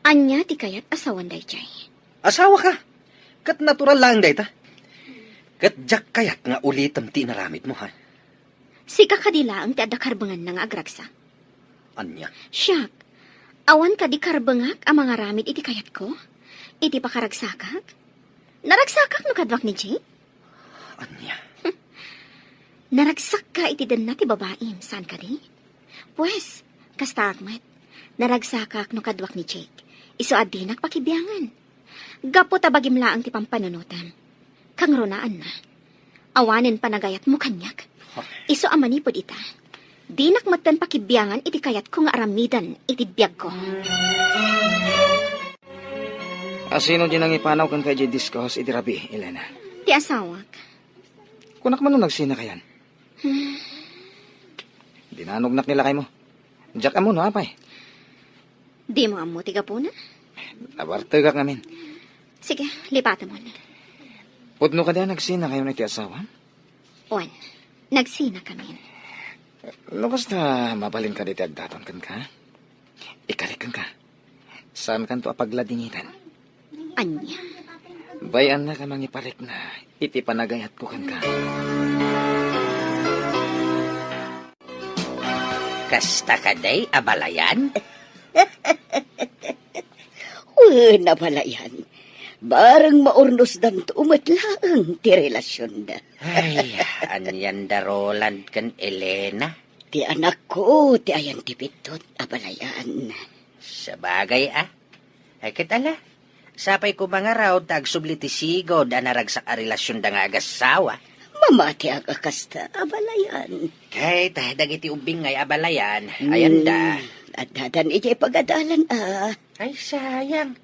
Anya ti kayat asawan day jay. Asawa ka. Kat natural lang day ta. Kat jak kayat nga ulitam ti naramit mo ha. Sika kadila ang ti adda karbangan nga agragsa. Anya. Siyak, awan ka di karbangak ang mga ramid iti kayat ko? Iti pakaragsakak? Naragsakak no kadwak ni Jay? Anya. Naragsak ka iti dan na ti babaim, saan ka di? Pues, kasta akmat, naragsakak no kadwak ni Jake. Iso adinak pakibiyangan. Gapo tabagim laang ti pampanunutan. Kang runaan na. Awanin panagayat mo kanyak. Iso amanipod ita. Dinak matan pakibiyangan iti kayat ko nga aramidan iti biyag ko. Asino din ang ipanaw kan kay discuss iti rabi, Elena? Ti asawak. Kunak man nung nagsina kayan. Dinanognak nila kay mo. Jack amo no, apay. Di mo amo tiga po na? Nabartagak namin. Sige, lipatan mo na. Pudno ka din nagsina kayo na iti asawa? Juan, nagsina kami. No, basta mabalin ka dito agdaton kan ka. Ikalikan ka. Saan kan to apagladingitan? Anya. Bayan na ka mangiparik na iti panagayat ko kan ka. Kasta ka day, abalayan? Nabalayan. Barang maurnos dan umatlaang ti relasyon da. Ay, anyan da Roland kan Elena. Ti anak ko, ti ayan ti pitot, abalayan. Sa bagay Ay kitala. Sapay ko mga raw tag subli ti sigod a naragsak a relasyon da nga agasawa. Mamati agakasta, abalayan. Kay dagiti ubing ngay abalayan. Ayan da. At dadan iti pagadalan Ay sayang.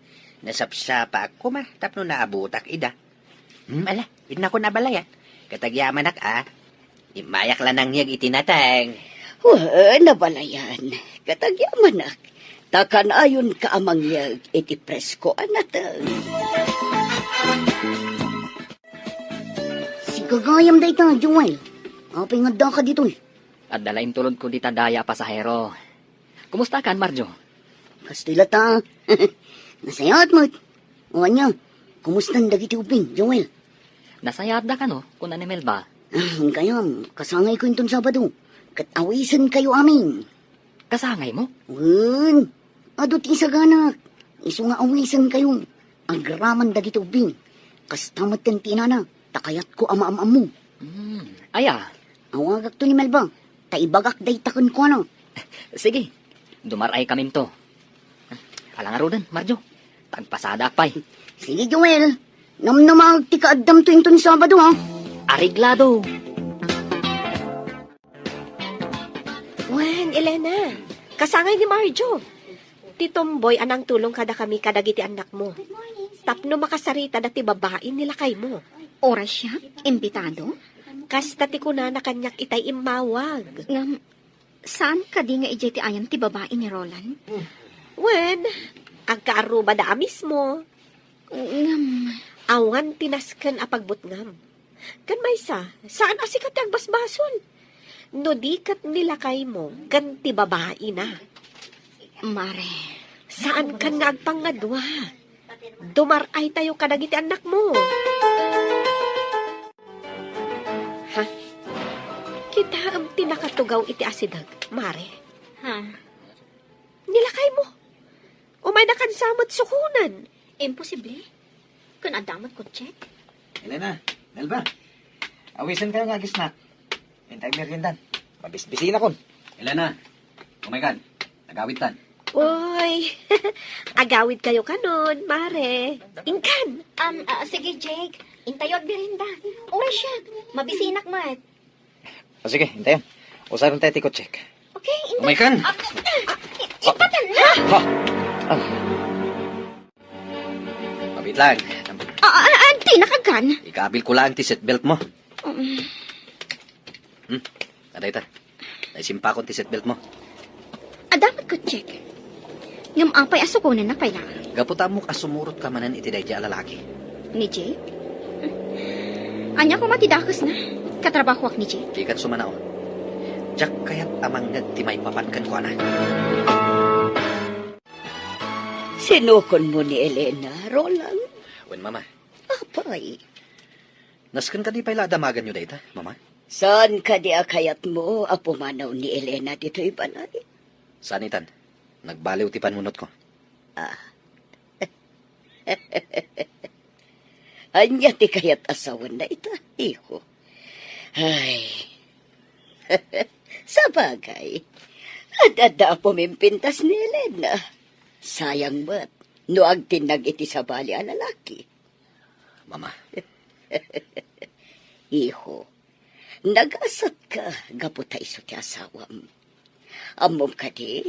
Nasapsapa ako tapno naabutak ida. Ala, idna ko nabalayan. Katagyaman imayak lang nang yag itinatang. Nabalayan. Katagyaman takan ayon ka amang yag iti presko anatang. Si kagayam day ka, Joel. Apay nga da ka dito eh. At dalain tulod ko dita daya pasahero. Kumusta kan, Marjo? Kastila ta. Nasayat mo. O anya, kumusta ang dagiti uping, Joel? Nasayad da ka no, kung animel ba? Kayam, kasangay ko itong Sabado. Katawisan kayo amin. Kasangay mo? Adot isaganak. Iso nga awisan kayo. Agraman dagiti uping. Kastamat kan tinana. Takayat ko ama-amam mo. Aya, Awagak to ni Melba. Taibagak day takon ko ano. sige. Dumaray kami to. Alang arudan, Marjo. Tagpasada akpay. Sige, Joel. Namnamag ti kaadam to inton Sabado, ha? Ariglado. Wen, Elena, kasangay ni Marjo. Ti Tomboy anang tulong kada kami kadagiti anak mo. Tapno makasarita dati babae nila kay mo. Oras siya, imbitado. Kasta ti kuna na kanyak itay imawag. Ngam, saan ka di nga ijay ti ayan ti babae ni Roland? Wen, agkaaruba da mismo. Ngam, Awan tinaskan apagbutngam. Kan maysa, saan asikat ang basbason? No di kat nilakay mo, kan ti babae na. Mare, Saan kan nga agpangadwa? Dumaray tayo kadagiti anak mo. Ha? Kita ang tinakatugaw iti asidag, Mare. ha? Nilakay mo. Umay na kansamot sukunan. Imposible. Kung adamat ko check. Elena, Melba. Awisan kayo nga gisnak. Hintay meriendan. Mabisbisina kon. Elena, oh my God, nagawit tan. Uy, agawid kayo kanon, Mare. Ingkan. Sige, Jake. Intayod birinda. Oras siya. Mabisinak mat. Sige, hintayan. Usaron tayo tikot check. Okay, Oh my God. Ipatan na. Kapit lang. Auntie, nakagan. Ikabil ko lang ti seatbelt mo. Aday ta. Ay simpakon ti seatbelt mo. Dapat ko check. Ngam apay aso ko na napayla. Gaputa mo kasumurot ka manan iti day alalaki. Ni Jake? Anya ko matidakas na. Katrabaho ak ni Jake. Di kat sumanaon. Diyak kayat amang nagtimay papankan ko na. Sinukon mo ni Elena, Roland? Wen, mama. Apay, Naskan ka di pala damagan nyo dayta, mama? saan ka di akayat mo apumanaw ni Elena dito'y balay? Sanitan. Nagbaliw ti panunot ko. Anya ti kayat asawan na ita, iho. Ay, sa bagay, adada pumimpintas ni Elena. Sayang ba't, no agtinag iti sa bali a lalaki. Mama, Iho, nagasat ka, gaputa iso ti asawam. Amom ka di,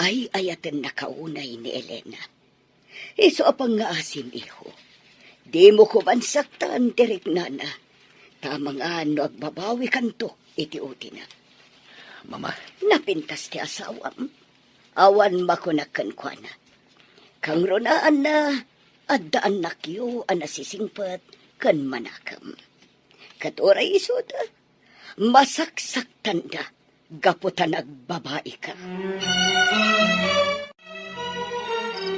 ay ayaten nakaunay ni Elena. Iso apang nga asim, iho. Di mo kumansaktan, tirik nana. Tamang ano agbabawi kanto, iti uti na. mama. Napintas ti asawam. Awan makunakan kwa na. Kang ronaan na, addaan nakyo, anasisingpat, kan manakam. Katoray isoda, masaksak tanda, gaputan agbabae ka.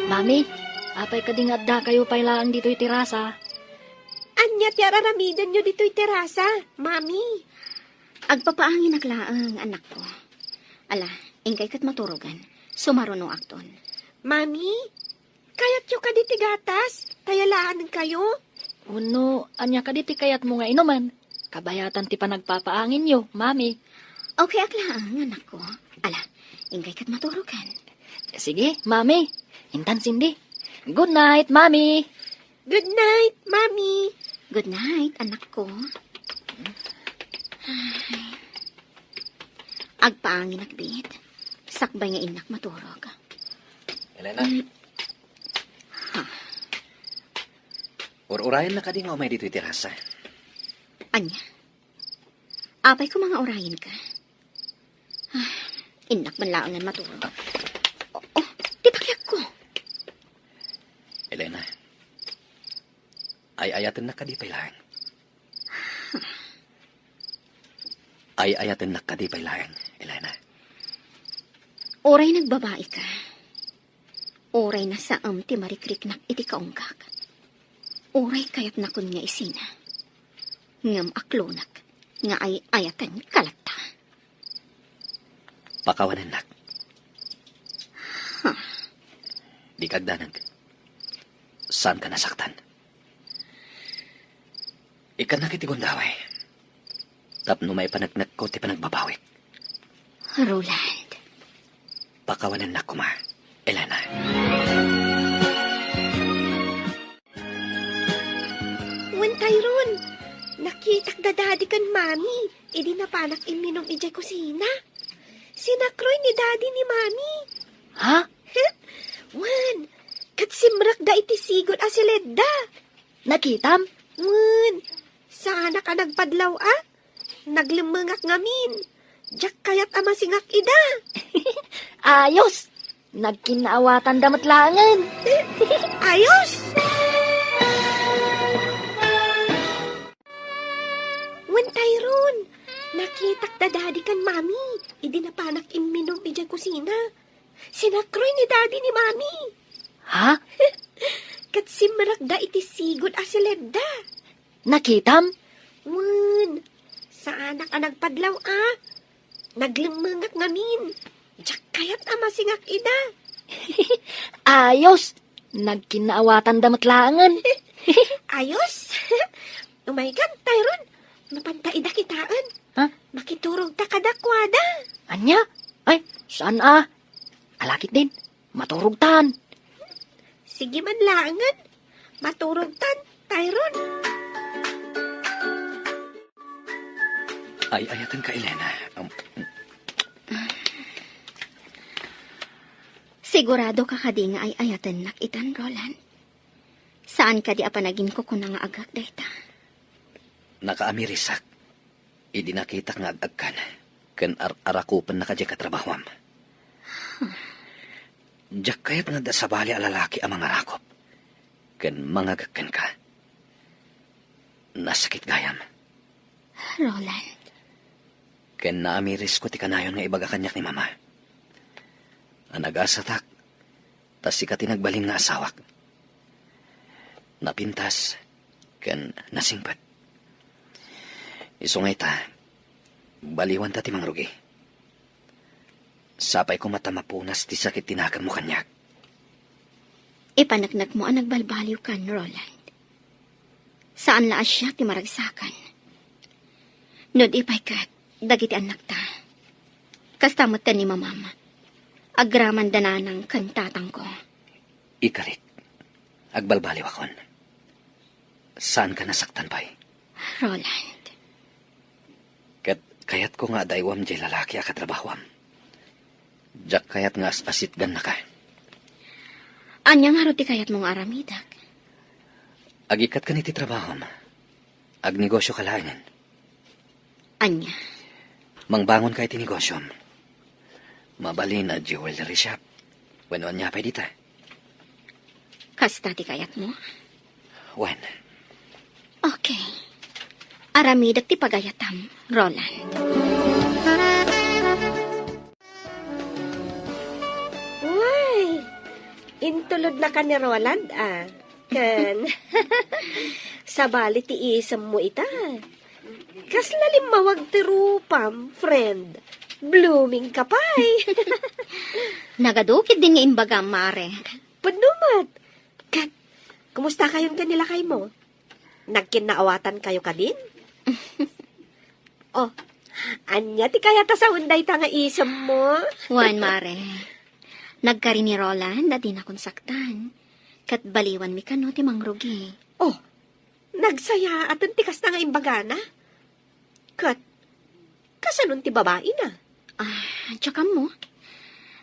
Mami, apay kading adda kayo pailaan dito'y tirasa. Anya ti araramidan nyo dito'y terasa, mami. Agpapaangin naklaang anak ko. Ala, ingkay kat maturugan. Sumaruno akton. Mami, kayat yo ka di tigatas. Tayalaan kayo. Uno, anya ka diti kayat mo nga inuman. Kabayatan ti panagpapaangin yo, mami. Okay, aklaang anak ko. Ala, ingkay kat maturugan. Sige, mami. Intan Cindy. Good night, mami. Good night, mami. Good night, anak ko. Agpaangin akbit. Sakbay nga inak maturog. Elena. Urayan na ka di nga umay dito'y tirasa. Anya? Apay ko mga orayin ka. Inak man laangan maturog. Oh, di pakyak ko. Elena. Ay ayaten na ka di pailaan. Ay ayaten na ka di pailaan, Elena. Oray nagbabae ka. Oray na sa ti marikrik nak iti kaunggak. Oray kayat na kun nga isina. Ngam aklonak nga ay ayatan kalata. Pakawanan nak. Di kagdanag. Saan ka nasaktan? Ikan na kiti gundaway. Tapno may panagnak ko ti panagbabawik. Roland. Pakawanan na kuma, Elena. Wen Tyrone, nakitak dadadi kan mami. Idi na panak iminom ijay kusina. Sinakroy ni daddy ni mami. Ha? Wen, kat simrak da iti sigod asileda. Nakitam? Wen, sana ka nagpadlaw Naglimangak ngamin. Diyak kayat ama singak ida. Ayos! Nagkinaawatan damatlangan. Ayos! Wen Tyrone, nakitak dadadi kan mami. Idi na panak iminom ijay kusina. Sinakroy ni daddy ni mami. Ha? Kat simrak da iti sigod asileda. Nakitam? Wen, saan ka nagpadlaw Naglimangak ngamin. Diyak kayat ama singak ida. Ayos! Nagkinaawatan damatlangan. Ayos! Oh my God, Tyrone. Napantaida kitaan. Ha? Makiturog ta kadakwada. Anya? Ay, saan Alakit din. Maturugtan. Sige man langan. Maturog tan, Tyrone. Ay ayatan ka, Elena. Sigurado ka kadi nga ay ayatan nakitan, Roland. Saan ka di apanagin ko kung nga agak dayta? Nakaamirisak. Idi nakita nga agag ka na. Ken arakupan na ka di katrabahwam. Diyak kayat nga da sa bali a lalaki ang mga rakop. Ken mga gagkan ka. Nasakit gayam. Roland, Ken naamiris ko ti kanayon nga ibaga kanyak ni mama. Ang nag-asatak, tas si katinagbalin nga asawak. Napintas, ken nasingpat. Isungay ta, baliwan ta ti mangrugi. Sapay ko mata mapunas ti sakit tinakan mo kanyak. ipanagnak mo ang nagbalbaliw kan, Roland. Saan laas siya ti maragsakan? Nod ipay kat, dagiti anak ta. Kastamot ta ni mamama. Agraman dananang kantatang ko. Ikarit, agbalbaliw akon. Saan ka nasaktan pa'y? Roland, Kayat ko nga daywam jay lalaki akatrabahwam. Jak kayat nga asit gan na ka. anyang haro ti kayat mong aramidak. Agikat ka ni ti trabahom. Agnegosyo ka lahanan. Anya, Mangbangon kay ti negosyom. Mabalin a jewelry shop. Wano niya pa dita. kasta ti kayat mo? Wen, Okay. Aramidak ti pagayatam, Roland. Uy, intulod na ka ni Roland, ah. Kan, sabali ti isam mo ita. Kaslalim mawag ti rupam, friend. Blooming ka pa'y. Nagadukid din nga imbaga, mare. Panumat. Kat, kumusta kayon kanila kay mo? Nagkinaawatan kayo ka din? Oh, anya ti kaya ta sa unday ta nga isam mo? Juan, mare. Nagkari ni Roland na di na konsaktan. Kat baliwan mi kano ti mangrugi. Oh, nagsaya at tikas na nga imbagana. Kat, kasanon ti babae na? Tsaka mo,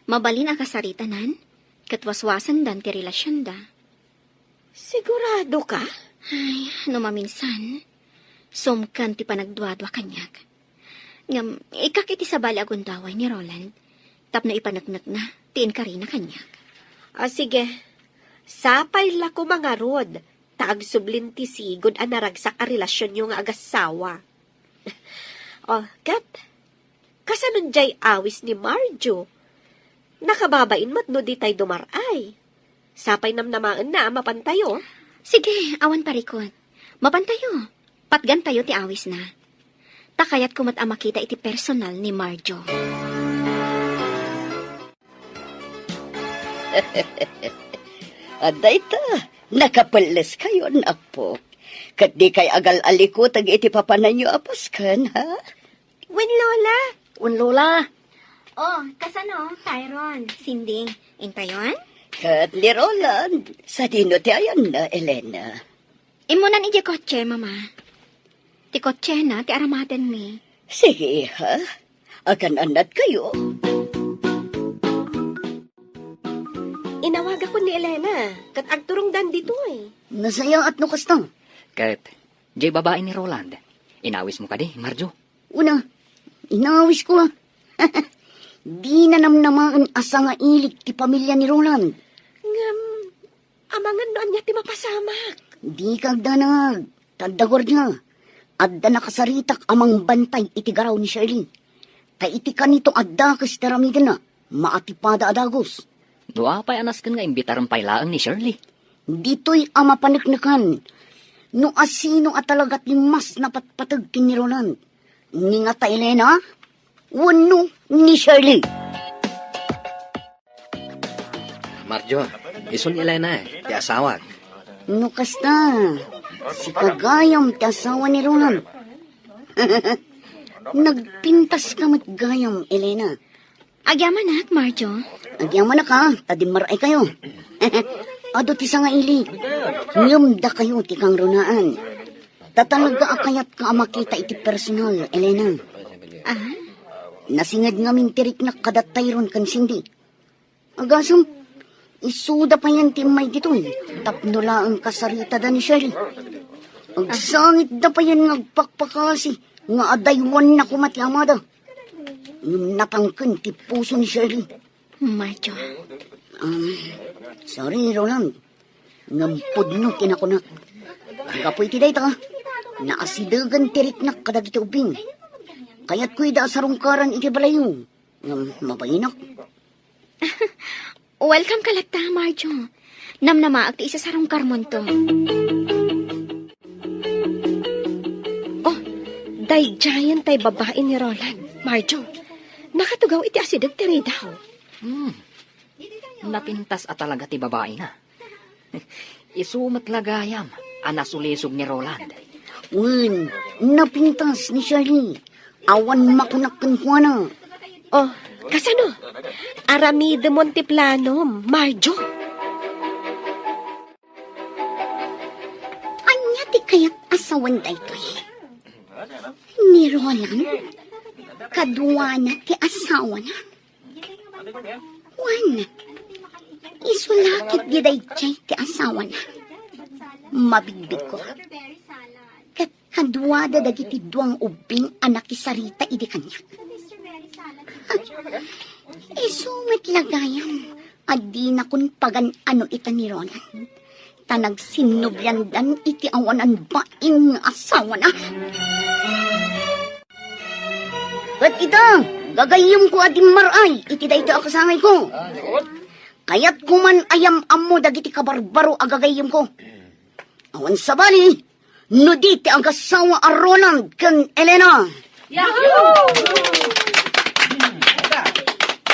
mabalin ang kasaritanan, kat waswasan dan ti relasyon da. Sigurado ka? Ay, no maminsan, sumkan ti panagduadwa kanyak. Ngam, ikakiti sa bali agundaway ni Roland, tapno ipanagnak na, tiin ka rin na kanyak. Sige, sapay la ko mga rod, taagsublin ti sigod ang naragsak a relasyon yung agasawa. Kat, kasanon jay awis ni Marjo. Nakababain matno di tay dumaray. Sapay namnamaan na mapantayo. Sige, awan parikot. Mapantayo. Patgan tayo ti awis na. Takayat kumat ang makita iti personal ni Marjo. Aday ta, nakapalas kayo, apo. Kat di kay agal-aliko tag iti papanan nyo apaskan, ha? Wen Lola, Unlola, Oh, kasano, Tyron? Sinding, intayon? Kat ni Roland, sa dino ti ayan na, Elena. Imunan iti kotse, mama. Ti kotse na, ti aramaten mi. Sige, ha? Akan anat kayo. inawaga ko ni Elena. Kat agturong dan dito eh. Nasaya at nukastang. Kahit, jay babae ni Roland. Inawis mo ka di, Marjo. Una, inawis ko, ha? Di na namnamaan asa nga ilik ti pamilya ni Roland. Ngam, amangan noon niya ti mapasamak. Di kagdanag, tagdagor niya. Adda nakasaritak amang bantay iti garaw ni Shirley. Kay iti kanito adda kas taramigan na, maatipada adagos. Doa pa'y anaskan nga imbitaran pailaang ni Shirley. Dito'y ama paniknakan. No asino at talagat ni mas napatpatag kin ni Roland. Ni nga ta Elena, wano ni Shirley. Marjo, isun Elena ti asawak. No kasta, si kagayam ti asawa ni Roland. Nagpintas ka matgayam, Elena. Agyaman na, Marjo. Agyaman na ka, tadimaray kayo. Ado ti nga ili. Ngumda kayo ti kang runaan. Tatalaga akayat ka makita iti personal, Elena. Nasingad nga mintirik na kadatayron kan sindi. Agasam, isuda pa yan ti may ditoy. Tapno laang kasarita da ni Shirley. Agsangit da pa yan ngagpakpakasi. Nga adaywan na kumati amada. Ngam napangken ti puso ni Shirley. Marjo, Sorry, Roland. Ngam pudno tinakunak. Kapoy ti day ta. Naasidagan tiriknak kadagiti ubing. Kaya't ko'y da sarungkaran iti balayo. Ngam mabayinak. welcome kalagta, Marjo. Namnamaag ti isa sarong karmon to. Oh, day giant tay babae ni Roland. Marjo, nakatugaw iti asidag tiri daw. Napintas at talaga ti babae na. Isumat lagayam, anasulisog ni Roland. Wen, napintas ni Shirley. Awan makunakken ko na. Oh, kasano? Aramide Monteplano, Marjo. Anya ti kayat asawan daytoy. Ni Roland, kadwa na ti asawa na. Juan, isulakit giday jay ti asawa na. Mabigbig ko. Kat kadwa da dagiti duang ubing anak isarita idi kanya. Isumit lagayam. Adi na kun pagan ano ita ni Roland. Tanag sinubyandan iti awanan baing asawa na. At ita, gagayom ko adim maray, iti da ito akasangay ko. Kaya't kuman ayam amo dagiti kabarbaro agagayom ko. Awan sabali, no diti ang kasawa a Roland kan Elena.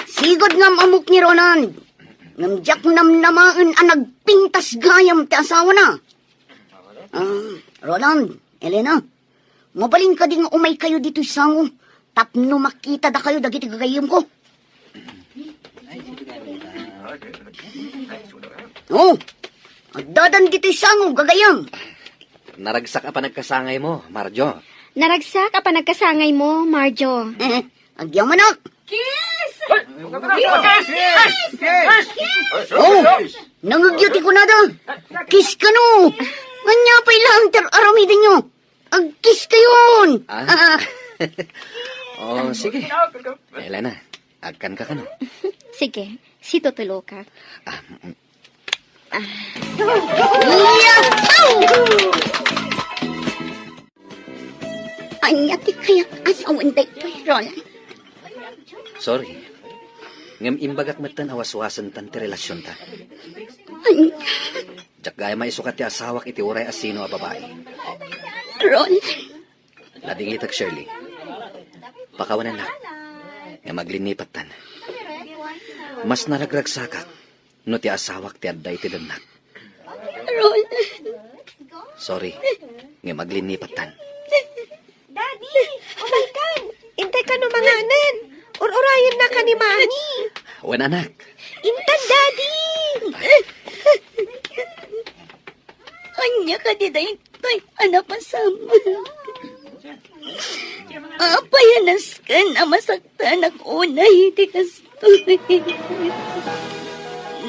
Sigod ngam amok ni Roland. Ngam jak namnamaan ang nagpintas gayam ti asawa na. Roland, Elena, mabaling ka di nga umay kayo dito sango. Tapno makita da kayo dagiti gagayom ko. Oh, dadan dito sango gagayam. Naragsak pa nagkasangay mo, Marjo. Naragsak apa nagkasangay mo, Marjo? Agyaw manak. Oh, nangagyuti ko na da. Kiss ka no. Nganya pa ilang aramidin nyo. Agkiss kayon. Oh, sige. Elena, agkan ka no? Sige, si tutulo ka. Anya ti kayat asawan daytoy, Roland. Sorry. Ngam imbagat matan awas-wasan tan ti relasyon ta. Anya, Jak gaya maisukat ti asawak iti uray asino a babae. Roland. Ladingitag Shirley. Pakawanan na. Nga maglinipat tan. Mas naragragsakak no ti asawak ti adday ti danak. Roland. Sorry. Nga maglinipat tan. Daddy, umaykan. Intay ka no manganan. Urayan na ka ni Mami. Wan anak. Intan, Daddy. Anya ka di daytoy, anapasama. Apayanas ka na masaktan ang unay, di kastoy.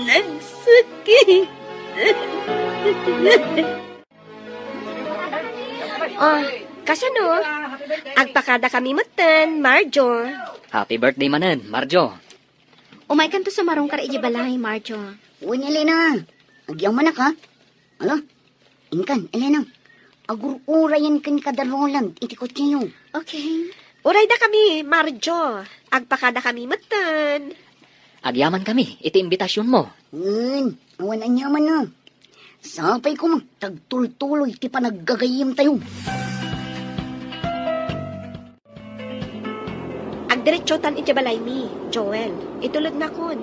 Nagsakit. Oh, kasano? Agpakada kami matan, Marjo. Happy birthday manen, Marjo. Umay kan to sa marong kar balay, Marjo. Uy, Elena. Agyaw manak ha. Ala, inkan, Elena. Agur-urayan kan kada Roland, iti kotse nyo. Okay. Uray da kami, Marjo. Agpakada kami matan. Agyaman kami, iti imbitasyon mo. Awan anyaman na. Sapay ko mang tagtultuloy, ti panaggagayim tayo. Agdiretsotan iti balay mi, Joel. Itulod na kun.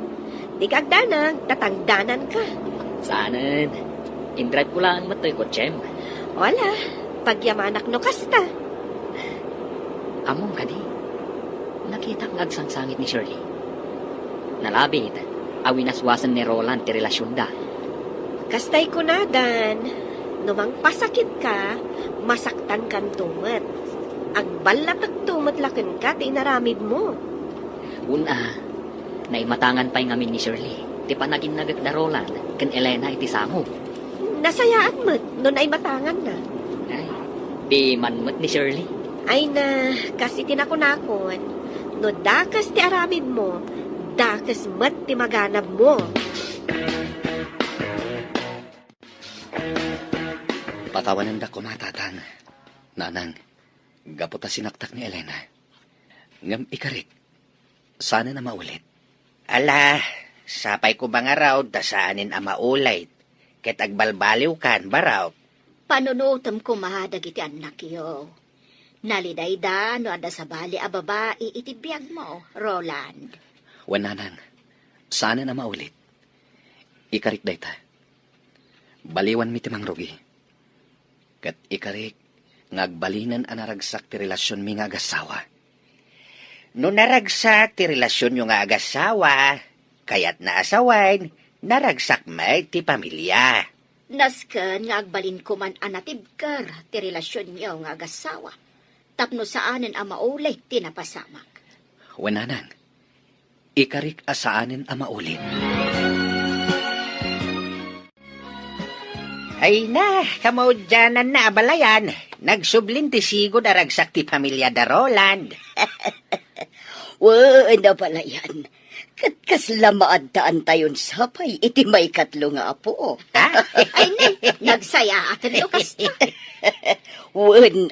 Di ka agdanag, tatangdanan ka. Saanan? Indrive ko lang matoy kotsem. Wala, pagyamanak no kasta. Among kadi. Nakita ang agsangsangit ni Shirley. Nalabit, awinaswasan ni Roland ti relasyon da. Kastay ko na, Dan. Numang pasakit ka, masaktan kan tumat. Agbalat ag tumat laken ka, tinaramid mo. Una, naimatangan pa'y ngamin ni Shirley. Ti panagin nagat da Roland, kan Elena iti samo. Nasayaan mo, nun ay matangan na. Ay, di manmot ni Shirley. Ay na, kasi tinakunakon, No dakas ti aramid mo, dakas mat ti maganab mo. Patawanan da ko matatang. Nanang, gaputa sinaktak ni Elena. Ngam ikarik, sana na maulit. Ala, sapay ko ba nga raw, dasaanin ang maulay. Ket agbalbaliw kan ba raw? Panunutom ko mahadag iti anak yo. Naliday da, no ada sa bali a babae iti biyag mo, Roland. Wananang, sana na maulit. Ikarik dayta. Baliwan mi timang rugi. Kat ikarik, ngagbalinan anaragsak ti relasyon mi nga agasawa. No naragsak ti relasyon yung nga agasawa, kaya't naasawain, naragsak may ti pamilya. Nasken nga agbalin ko man anatibkar ti relasyon niyo nga agasawa. Tapno saanen ang maulay tinapasamak. Wananang, ikarik asaanin ang maulit. Ay na, kamaudyanan na abalayan. Nagsublin ti sigo naragsak ti pamilya da Roland. Na pala yan. Katkas lamaan taan tayon sapay, iti may katlo nga apo. Ay na, nagsaya atin lukas na.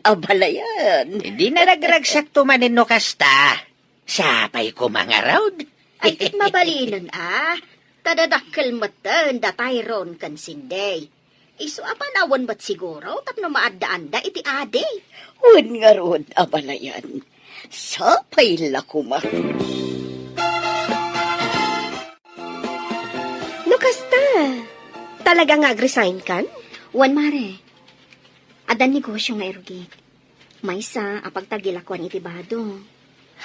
Abala yan. Hindi na nagragsak tumanin no kasta. Sapay ko mga raud. Ay tit mabalinan Tadadakkel matan da Tyrone kan sinday. Isu apanawan ba't siguro tapno maadaan da iti ade. Nga ron, abala yan. Sapay lakuma. No kasta, talaga nga resign kan? Wan mare. Adan negosyo nga erugi. Maysa apag tagilakwan iti bado.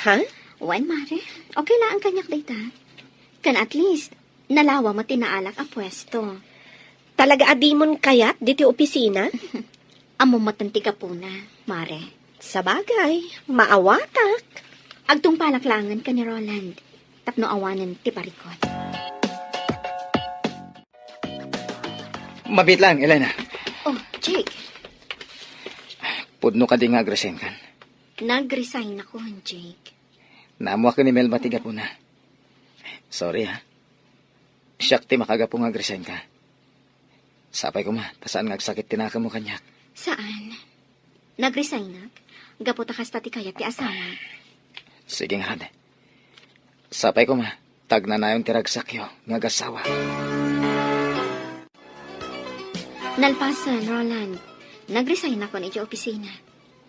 Ha? Wan mare. Okay lang ang kanyak data. Kan at least, nalawa mo tinaalak a pwesto. Talaga adimon kayat diti opisina? Amo matanti ka po na, mare. Sa bagay, maawatak. Agtong palaklangan ka ni Roland. Tapno awanan ti parikot. Mabit lang, Elena. Oh, Jake. Pudno ka di nga agresin kan. Nag-resign ako, Jake. Namuha ka ni Mel matiga po na. Sorry ha. Siyak ti makagapong agresin ka. Sapay ko ma, tasaan nga agsakit tinaka mo kanyak. Saan? Nag-resign na? Gaputa kas tati kaya ti asawa. Sige nga hade. Sapay ko ma, tag na nayon tiragsakyo, nga gasawa. Nalpasan, Roland. Nag-resign ako ni iti opisina.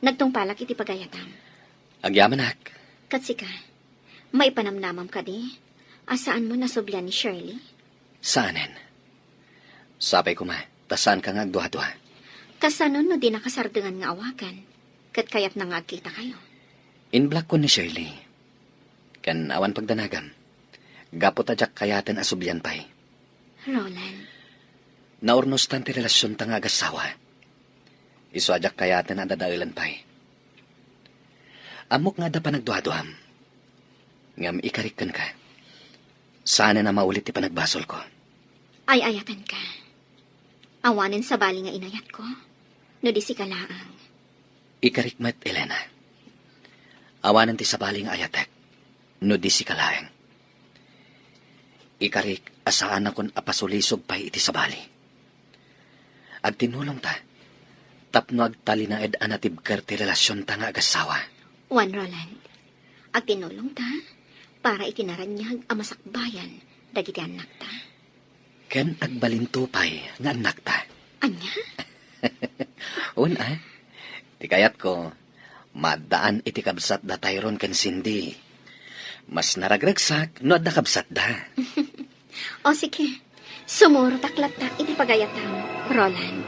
Nagtungpalak iti pagayatam. Agyamanak. Katsika, may panamnamam ka di? Asaan mo nasublan ni Shirley? Saanin? Sapay ko ma, tasaan ka nga agduha-duha. Kasanon no di nakasardengan nga awagan. Kat kayat na nga agkita kayo. Inblock ko ni Shirley. Kan awan pagdanagam. Gapot adyak kayatan asubyan pay. Roland, Naurnos tan ti relasyon ta nga agasawa. Isu adyak kayatan ang dadailan pay. Amok nga da pa nagduha-duham. Ngam ikarikan ka. Sana na maulit ti panagbasol ko. ay ayatan ka. Awanin sa bali nga inayat ko. No di si kalaang. Ikarikmat, Elena. Awanan ti sabali nga ayatek. No di si kalaeng. Ikarik, asaan akon apasulisog pa iti sabali. Ag tinulong ta. Tapno agtali na ed anatibker ti relasyon ta nga agasawa. Juan Roland, ag tinulong ta para itinaranyag ang masakbayan dagiti anak ta. Ken agbalintupay nga anak ta. Anya? Una, ti kayat ko, madaan iti kabsat da Tyrone ken Cindy. Mas naragragsak no adda kabsat da. O sige, sumuro taklat ta iti pagayatam, Roland.